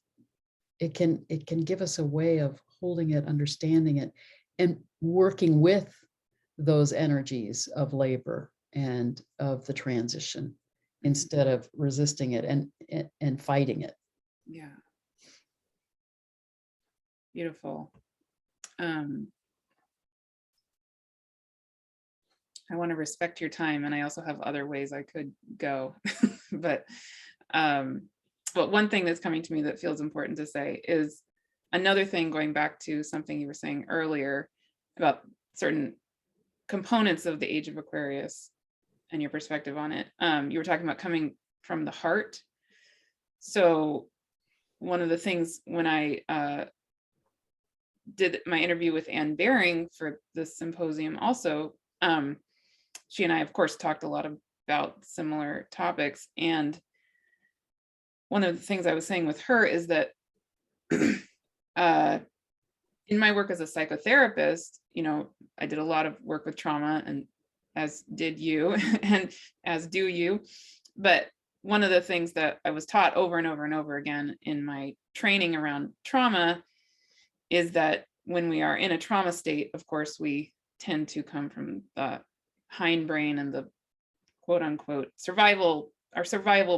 it can give us a way of holding it, understanding it, and working with those energies of labor and of the transition instead of resisting it and fighting it. Yeah. Beautiful. I want to respect your time, and I also have other ways I could go, but one thing that's coming to me that feels important to say is another thing, going back to something you were saying earlier about certain components of the age of Aquarius and your perspective on it. You were talking about coming from the heart. So one of the things when I did my interview with Anne Baring for this symposium also, she and I, of course, talked a lot about similar topics. And one of the things I was saying with her is that in my work as a psychotherapist, you know, I did a lot of work with trauma, and as did you, and as do you. But one of the things that I was taught over and over and over again in my training around trauma is that when we are in a trauma state, of course, we tend to come from the hindbrain and the quote unquote survival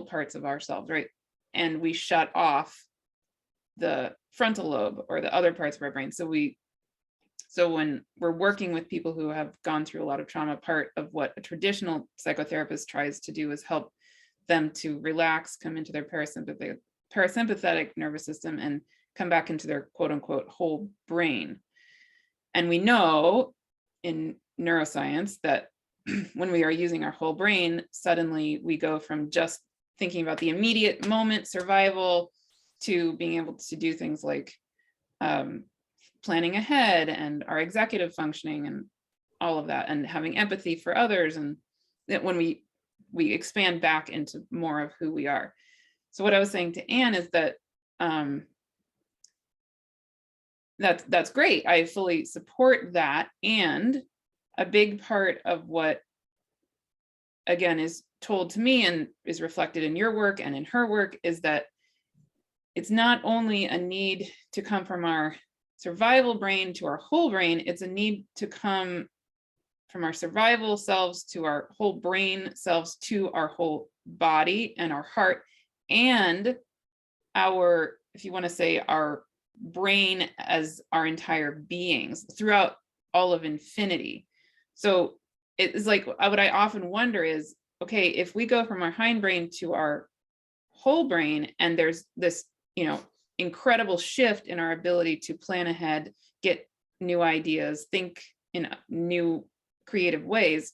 parts of ourselves, right? And we shut off the frontal lobe or the other parts of our brain. So when we're working with people who have gone through a lot of trauma, part of what a traditional psychotherapist tries to do is help them to relax, come into their parasympathetic nervous system and come back into their quote unquote whole brain. And we know in neuroscience that when we are using our whole brain, suddenly we go from just thinking about the immediate moment survival to being able to do things like planning ahead and our executive functioning and all of that, and having empathy for others. And that when we expand back into more of who we are. So what I was saying to Anne is that that's great. I fully support that. And a big part of what, again, is told to me and is reflected in your work and in her work is that it's not only a need to come from our survival brain to our whole brain, it's a need to come from our survival selves to our whole brain selves to our whole body and our heart and our, if you want to say, our brain as our entire beings throughout all of infinity. So it's like what I often wonder is, okay, if we go from our hindbrain to our whole brain and there's this, you know, incredible shift in our ability to plan ahead, get new ideas, think in new creative ways,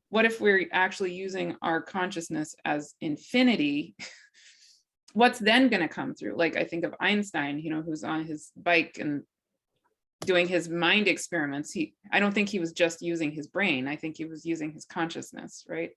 what if we're actually using our consciousness as infinity? What's then going to come through? Like I think of Einstein, you know, who's on his bike and doing his mind experiments. I don't think he was just using his brain. I think he was using his consciousness, right?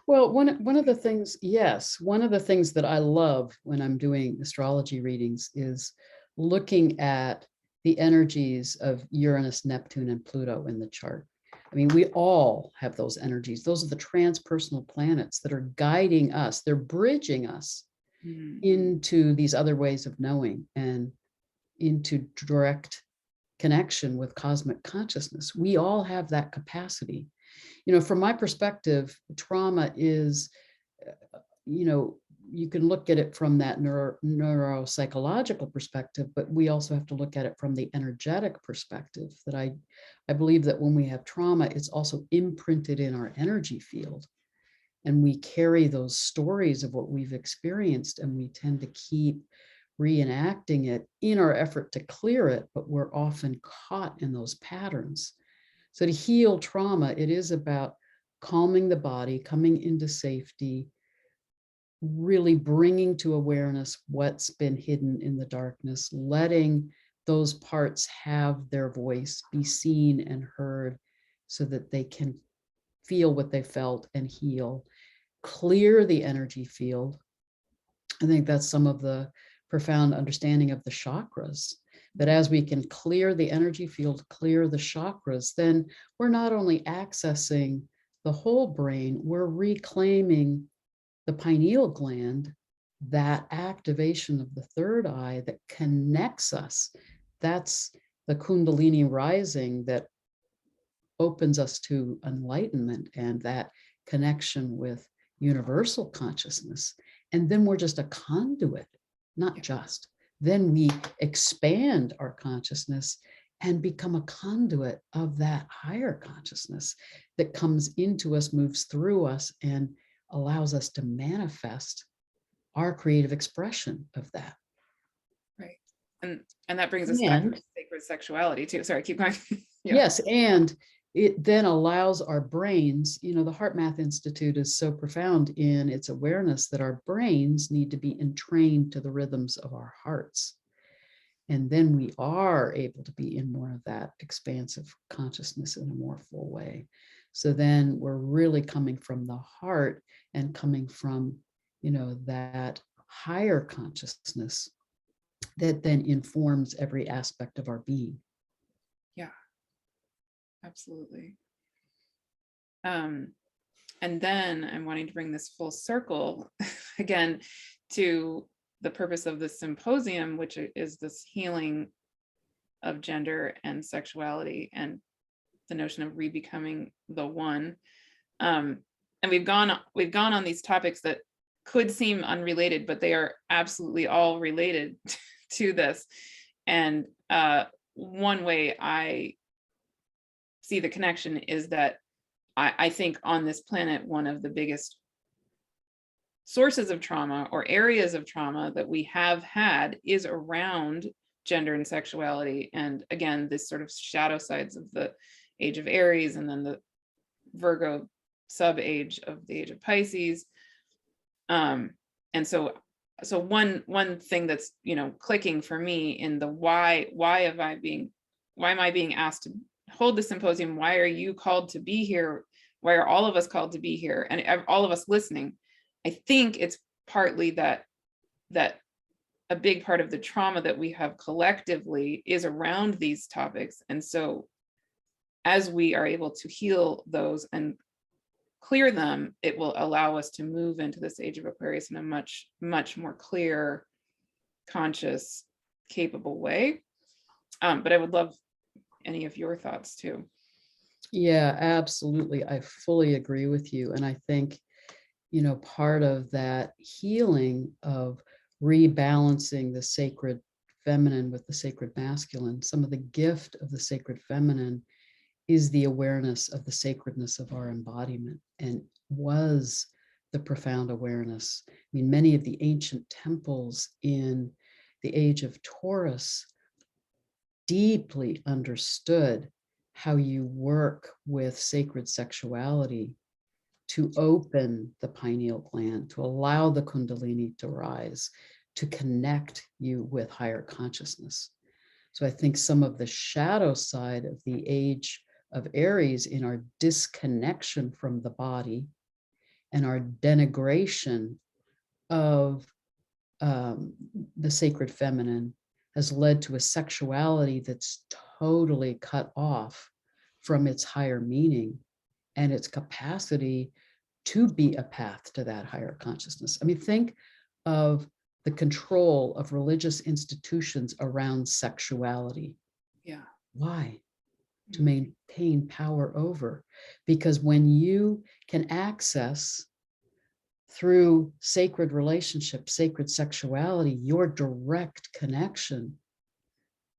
Well, one of the things, yes, one of the things that I love when I'm doing astrology readings is looking at the energies of Uranus, Neptune, and Pluto in the chart. I mean, we all have those energies. Those are the transpersonal planets that are guiding us. They're bridging us into these other ways of knowing and into direct connection with cosmic consciousness. We all have that capacity. You know, from my perspective, trauma is, you know, you can look at it from that neuropsychological perspective, but we also have to look at it from the energetic perspective that I believe that when we have trauma, it's also imprinted in our energy field. And we carry those stories of what we've experienced, and we tend to keep reenacting it in our effort to clear it, but we're often caught in those patterns. So to heal trauma, it is about calming the body, coming into safety, really bringing to awareness what's been hidden in the darkness, letting those parts have their voice, be seen and heard, so that they can feel what they felt and heal, clear the energy field. I think that's some of the profound understanding of the chakras, that as we can clear the energy field, clear the chakras, then we're not only accessing the whole brain, we're reclaiming the pineal gland, that activation of the third eye that connects us. That's the Kundalini rising that opens us to enlightenment and that connection with universal consciousness. And then we're just a conduit, not just. Then we expand our consciousness and become a conduit of that higher consciousness that comes into us, moves through us, and allows us to manifest our creative expression of that. Right. And that brings us back to sacred sexuality too. Sorry, keep going. Yeah. Yes, and it then allows our brains, the HeartMath Institute is so profound in its awareness that our brains need to be entrained to the rhythms of our hearts. And then we are able to be in more of that expansive consciousness in a more full way. So then we're really coming from the heart and coming from, that higher consciousness that then informs every aspect of our being. Yeah, absolutely. And then I'm wanting to bring this full circle again to the purpose of this symposium, which is this healing of gender and sexuality and the notion of rebecoming the one. And we've gone on these topics that could seem unrelated, but they are absolutely all related to this. And one way I see the connection is that I think on this planet, one of the biggest sources of trauma or areas of trauma that we have had is around gender and sexuality. And again, this sort of shadow sides of the age of Aries, and then the Virgo sub-age of the age of Pisces. And so one thing that's, clicking for me in the why am I being asked to hold the symposium? Why are you called to be here? Why are all of us called to be here? And all of us listening, I think it's partly that a big part of the trauma that we have collectively is around these topics. And so as we are able to heal those and clear them, it will allow us to move into this age of Aquarius in a much, much more clear, conscious, capable way. But I would love any of your thoughts too. Yeah, absolutely. I fully agree with you. And I think, part of that healing of rebalancing the sacred feminine with the sacred masculine, some of the gift of the sacred feminine is the awareness of the sacredness of our embodiment, and was the profound awareness. I mean, many of the ancient temples in the age of Taurus deeply understood how you work with sacred sexuality to open the pineal gland, to allow the Kundalini to rise, to connect you with higher consciousness. So I think some of the shadow side of the age of Aries in our disconnection from the body and our denigration of the sacred feminine has led to a sexuality that's totally cut off from its higher meaning and its capacity to be a path to that higher consciousness. I mean, think of the control of religious institutions around sexuality. Yeah. Why? To maintain power over. Because when you can access through sacred relationships, sacred sexuality, your direct connection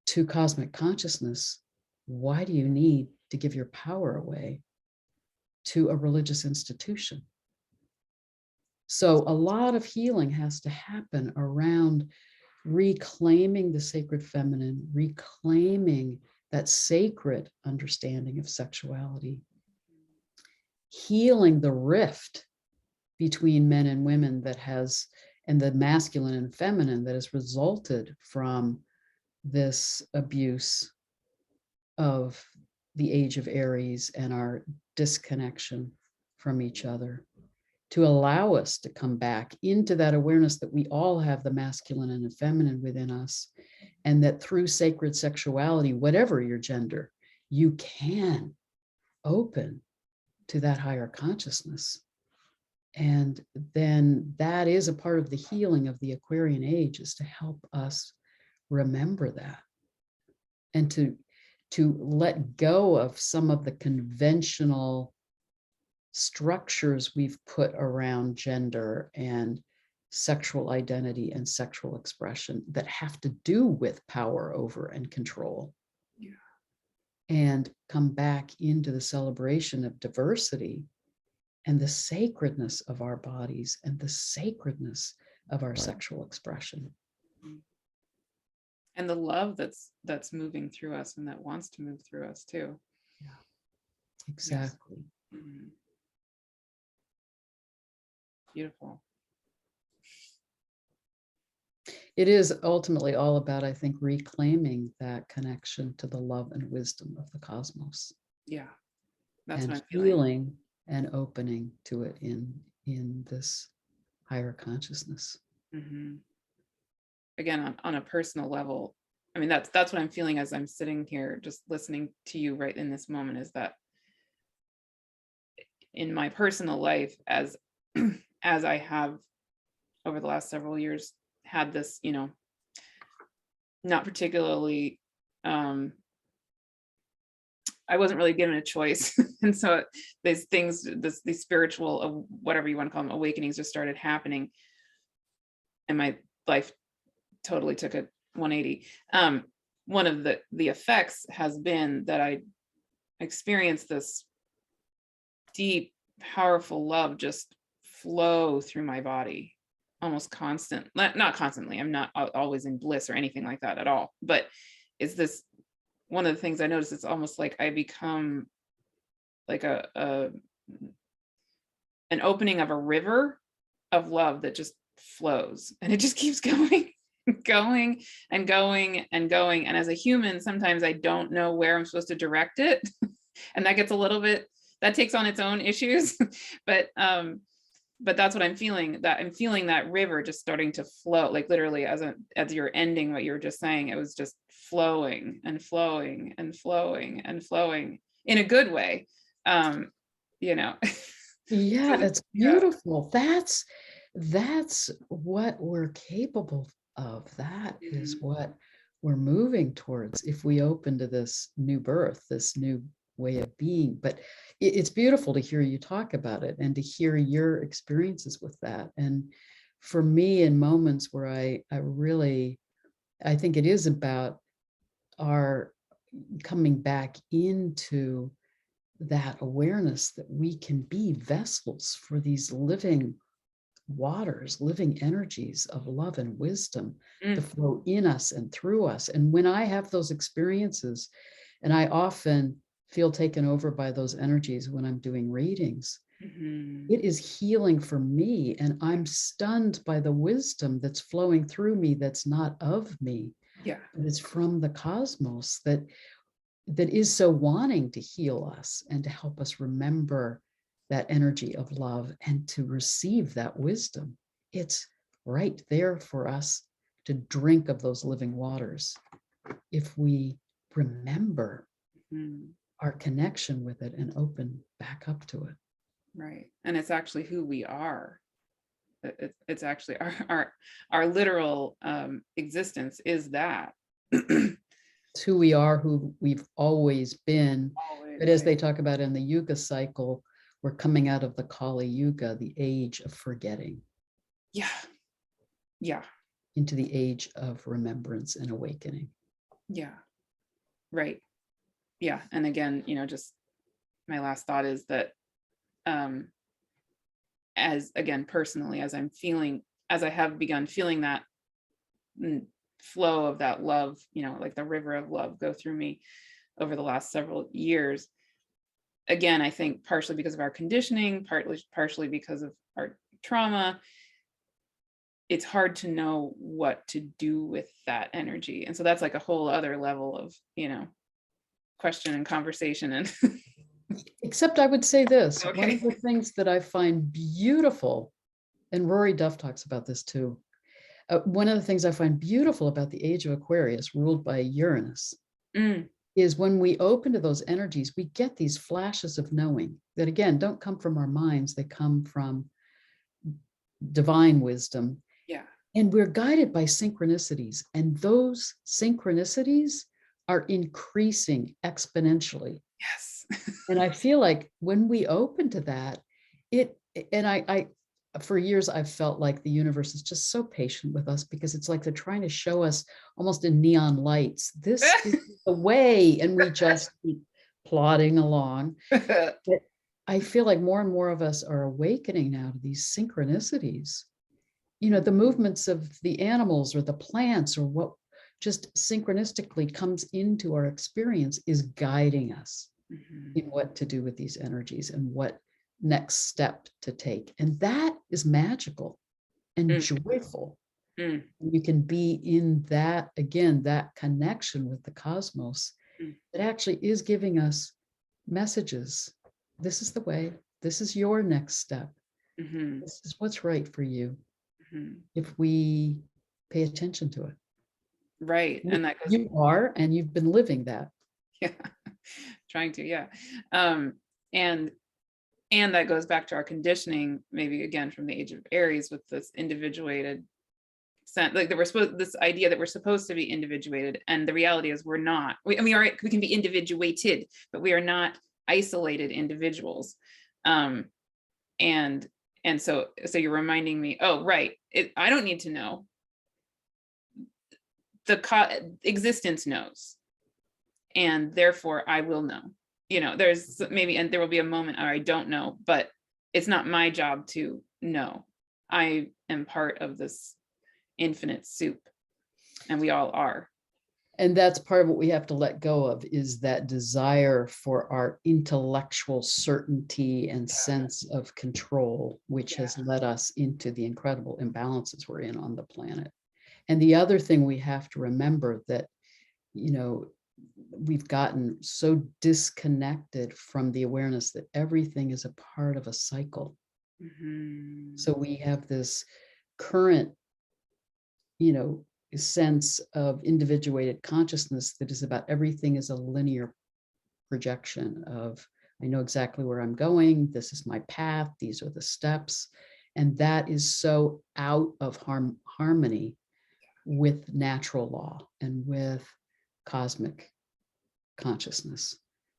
to cosmic consciousness, why do you need to give your power away to a religious institution? So a lot of healing has to happen around reclaiming the sacred feminine, reclaiming that sacred understanding of sexuality, healing the rift between men and women and the masculine and feminine that has resulted from this abuse of the age of Aries and our disconnection from each other, to allow us to come back into that awareness that we all have the masculine and the feminine within us, and that through sacred sexuality, whatever your gender, you can open to that higher consciousness. And then that is a part of the healing of the Aquarian age, is to help us remember that, and to let go of some of the conventional structures we've put around gender and sexual identity and sexual expression that have to do with power over and control. Yeah. And come back into the celebration of diversity and the sacredness of our bodies and the sacredness of our sexual expression. And the love that's moving through us and that wants to move through us too. Yeah, exactly. Yes. Mm-hmm. Beautiful. It is ultimately all about, I think, reclaiming that connection to the love and wisdom of the cosmos. Yeah, that's and what I'm feeling. feeling and opening to it in this higher consciousness. Mm-hmm. Again, on a personal level, I mean, that's what I'm feeling as I'm sitting here just listening to you right in this moment, is that in my personal life, as as I have over the last several years had this, not particularly, I wasn't really given a choice. And so these things, these spiritual, whatever you want to call them, awakenings just started happening. And my life totally took a 180. One of the effects has been that I experienced this deep, powerful love just flow through my body, almost constant, not constantly. I'm not always in bliss or anything like that at all. But it's this, one of the things I noticed, it's almost like I become like an opening of a river of love that just flows, and it just keeps going, going and going and going. And as a human, sometimes I don't know where I'm supposed to direct it. And that gets a little bit, that takes on its own issues. But that's what I'm feeling, that I'm feeling that river just starting to flow, like literally as you're ending what you were just saying, it was just flowing and flowing and flowing and flowing in a good way. Yeah, it's beautiful. That's what we're capable of. That is what we're moving towards if we open to this new birth, this new way of being. But it's beautiful to hear you talk about it and to hear your experiences with that. And for me, in moments where I think it is about our coming back into that awareness that we can be vessels for these living waters, living energies of love and wisdom to flow in us and through us. And when I have those experiences, and I often feel taken over by those energies when I'm doing readings, it is healing for me. And I'm stunned by the wisdom that's flowing through me that's not of me. Yeah. But it's from the cosmos that is so wanting to heal us and to help us remember that energy of love and to receive that wisdom. It's right there for us to drink of those living waters if we remember our connection with it and open back up to it. Right. And it's actually who we are. It's actually our literal existence is that. It's who we are, who we've always been. Always. But as they talk about in the Yuga cycle, we're coming out of the Kali Yuga, the age of forgetting. Yeah. Yeah. Into the age of remembrance and awakening. Yeah. Right. Yeah. And again, just my last thought is that as again, personally, as I have begun feeling that flow of that love, like the river of love go through me over the last several years. Again, I think partially because of our conditioning, partially because of our trauma, it's hard to know what to do with that energy. And so that's like a whole other level of, question and conversation. And Except I would say this, one okay. of the things that I find beautiful, and Rory Duff talks about this too. One of the things I find beautiful about the age of Aquarius, ruled by Uranus, Mm, is when we open to those energies, we get these flashes of knowing that, again, don't come from our minds, they come from divine wisdom. yeah. And we're guided by synchronicities, and those synchronicities are increasing exponentially. Yes. And I feel like when we open to that, and I for years I've felt like the universe is just so patient with us, because it's like they're trying to show us almost in neon lights, this is the way, and we just keep plodding along. But I feel like more and more of us are awakening now to these synchronicities. The movements of the animals or the plants, or what just synchronistically comes into our experience, is guiding us in what to do with these energies and what next step to take. And that is magical and Mm, joyful. mm, You can be in that, again, that connection with the cosmos mm, that actually is giving us messages. This is the way, this is your next step. mhm, This is what's right for you, mhm. if we pay attention to it. Right. And that goes, You are, and you've been living that. yeah, trying to, yeah. Um, and that goes back to our conditioning, maybe again from the age of Aries, with this individuated sense, like that we're supposed, this idea that we're supposed to be individuated, and the reality is we're not. We can be individuated, but we are not isolated individuals. Um, and so you're reminding me, oh right, I don't need to know. Existence knows, and therefore I will know. There's maybe, and there will be a moment where I don't know, but it's not my job to know. I am part of this infinite soup, and we all are. And that's part of what we have to let go of, is that desire for our intellectual certainty and sense of control, which has led us into the incredible imbalances we're in on the planet. And the other thing we have to remember, that, we've gotten so disconnected from the awareness that everything is a part of a cycle. Mhm. So we have this current, sense of individuated consciousness that is about everything is a linear projection of, I know exactly where I'm going, this is my path, these are the steps. And that is so out of harmony with natural law and with cosmic consciousness.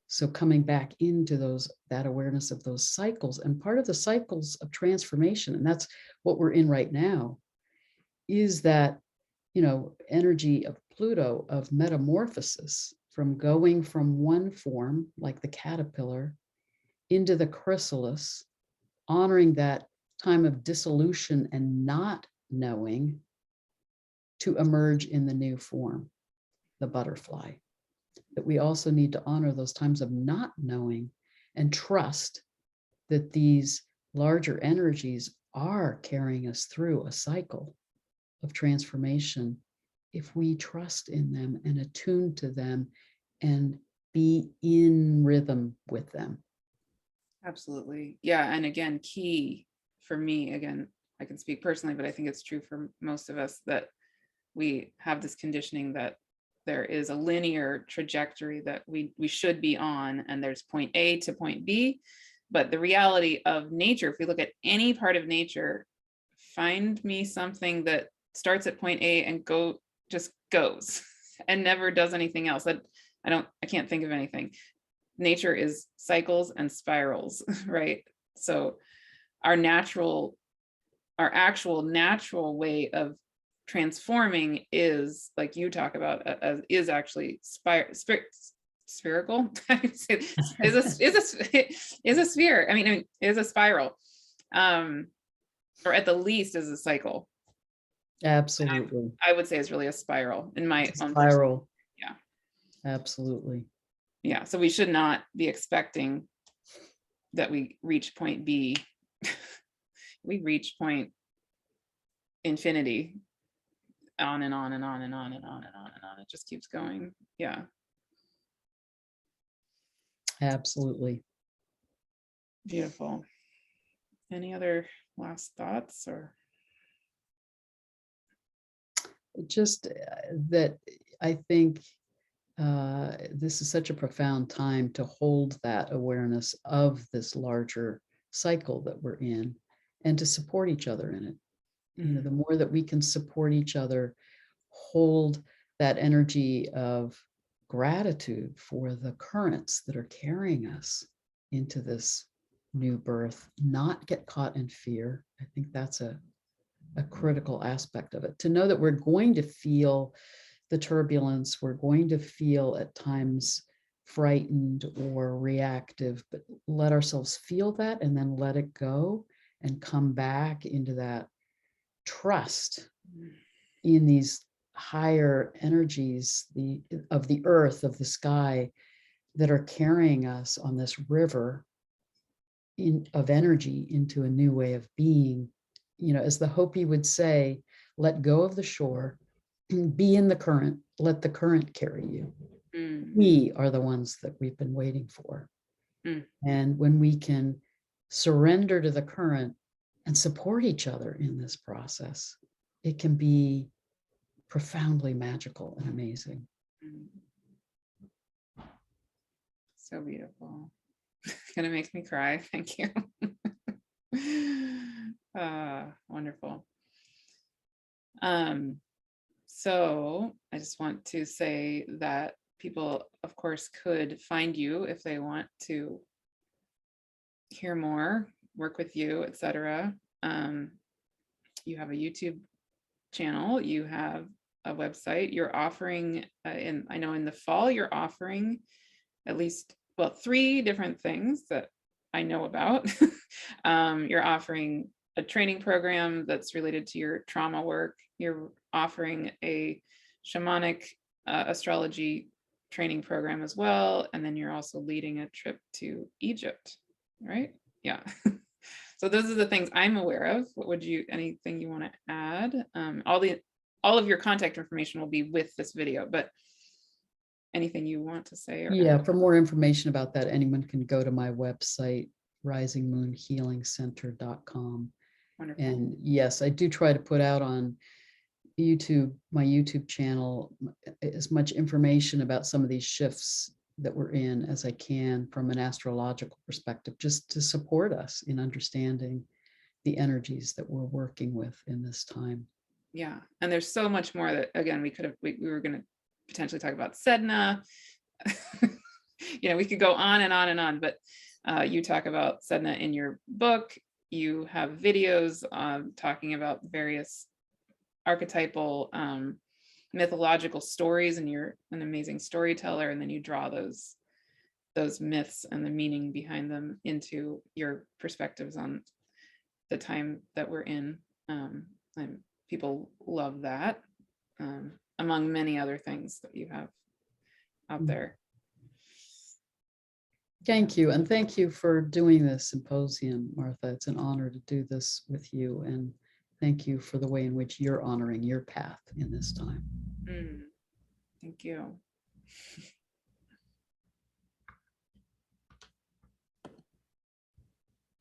So coming back into that awareness of those cycles, and part of the cycles of transformation, and that's what we're in right now, is that, energy of Pluto, of metamorphosis, from going from one form, like the caterpillar, into the chrysalis, honoring that time of dissolution and not knowing, to emerge in the new form, the butterfly. That we also need to honor those times of not knowing, and trust that these larger energies are carrying us through a cycle of transformation, if we trust in them and attune to them and be in rhythm with them. Absolutely. Yeah. And again, key for me, again, I can speak personally, but I think it's true for most of us, that we have this conditioning that there is a linear trajectory that we should be on, and there's point A to point B. But the reality of nature, if we look at any part of nature, find me something that starts at point A and just goes and never does anything else. That I can't think of anything. Nature is cycles and spirals, right? So our actual natural way of transforming is, like you talk about, is actually spherical. is a sphere. I mean, is a spiral, or at the least is a cycle. Absolutely. I would say it's really a spiral in my own. Spiral. Yeah. Absolutely. Yeah. So we should not be expecting that we reach point B. We reach point infinity, on and on and on and on and on and on and on. It just keeps going. Yeah. Absolutely. Beautiful. Any other last thoughts or? Just that I think this is such a profound time to hold that awareness of this larger cycle that we're in and to support each other in it. You know, the more that we can support each other, hold that energy of gratitude for the currents that are carrying us into this new birth, not get caught in fear. I think that's a critical aspect of it. To know that we're going to feel the turbulence, we're going to feel at times frightened or reactive, but let ourselves feel that and then let it go and come back into that trust in these higher energies of the earth, of the sky, that are carrying us on this river of energy into a new way of being. You know, as the Hopi would say, let go of the shore, be in the current, let the current carry you. We are the ones that we've been waiting for. And when we can surrender to the current and support each other in this process, it can be profoundly magical and amazing. So beautiful. Kind of makes me cry. Thank you. Wonderful. So I just want to say that people, of course, could find you if they want to hear more, work with you, etc. You have a YouTube channel, you have a website, you're offering, I know in the fall, you're offering at least, well, 3 different things that I know about. You're offering a training program that's related to your trauma work. You're offering a shamanic astrology training program as well. And then you're also leading a trip to Egypt, right? Yeah. So those are the things I'm aware of. What would you, anything you want to add? All of your contact information will be with this video, but anything you want to say? Or Yeah, for more information about that, anyone can go to my website, risingmoonhealingcenter.com. Wonderful. And yes, I do try to put out on YouTube, my YouTube channel, as much information about some of these shifts that we're in as I can from an astrological perspective, just to support us in understanding the energies that we're working with in this time. Yeah, and there's so much more that, again, we were going to potentially talk about Sedna. You know, we could go on and on and on, but you talk about Sedna in your book. You have videos talking about various archetypal mythological stories, and you're an amazing storyteller, and then you draw those myths and the meaning behind them into your perspectives on the time that we're in. And people love that, among many other things that you have out there. Thank you. And thank you for doing this symposium, Martha. It's an honor to do this with you. And thank you for the way in which you're honoring your path in this time. Thank you.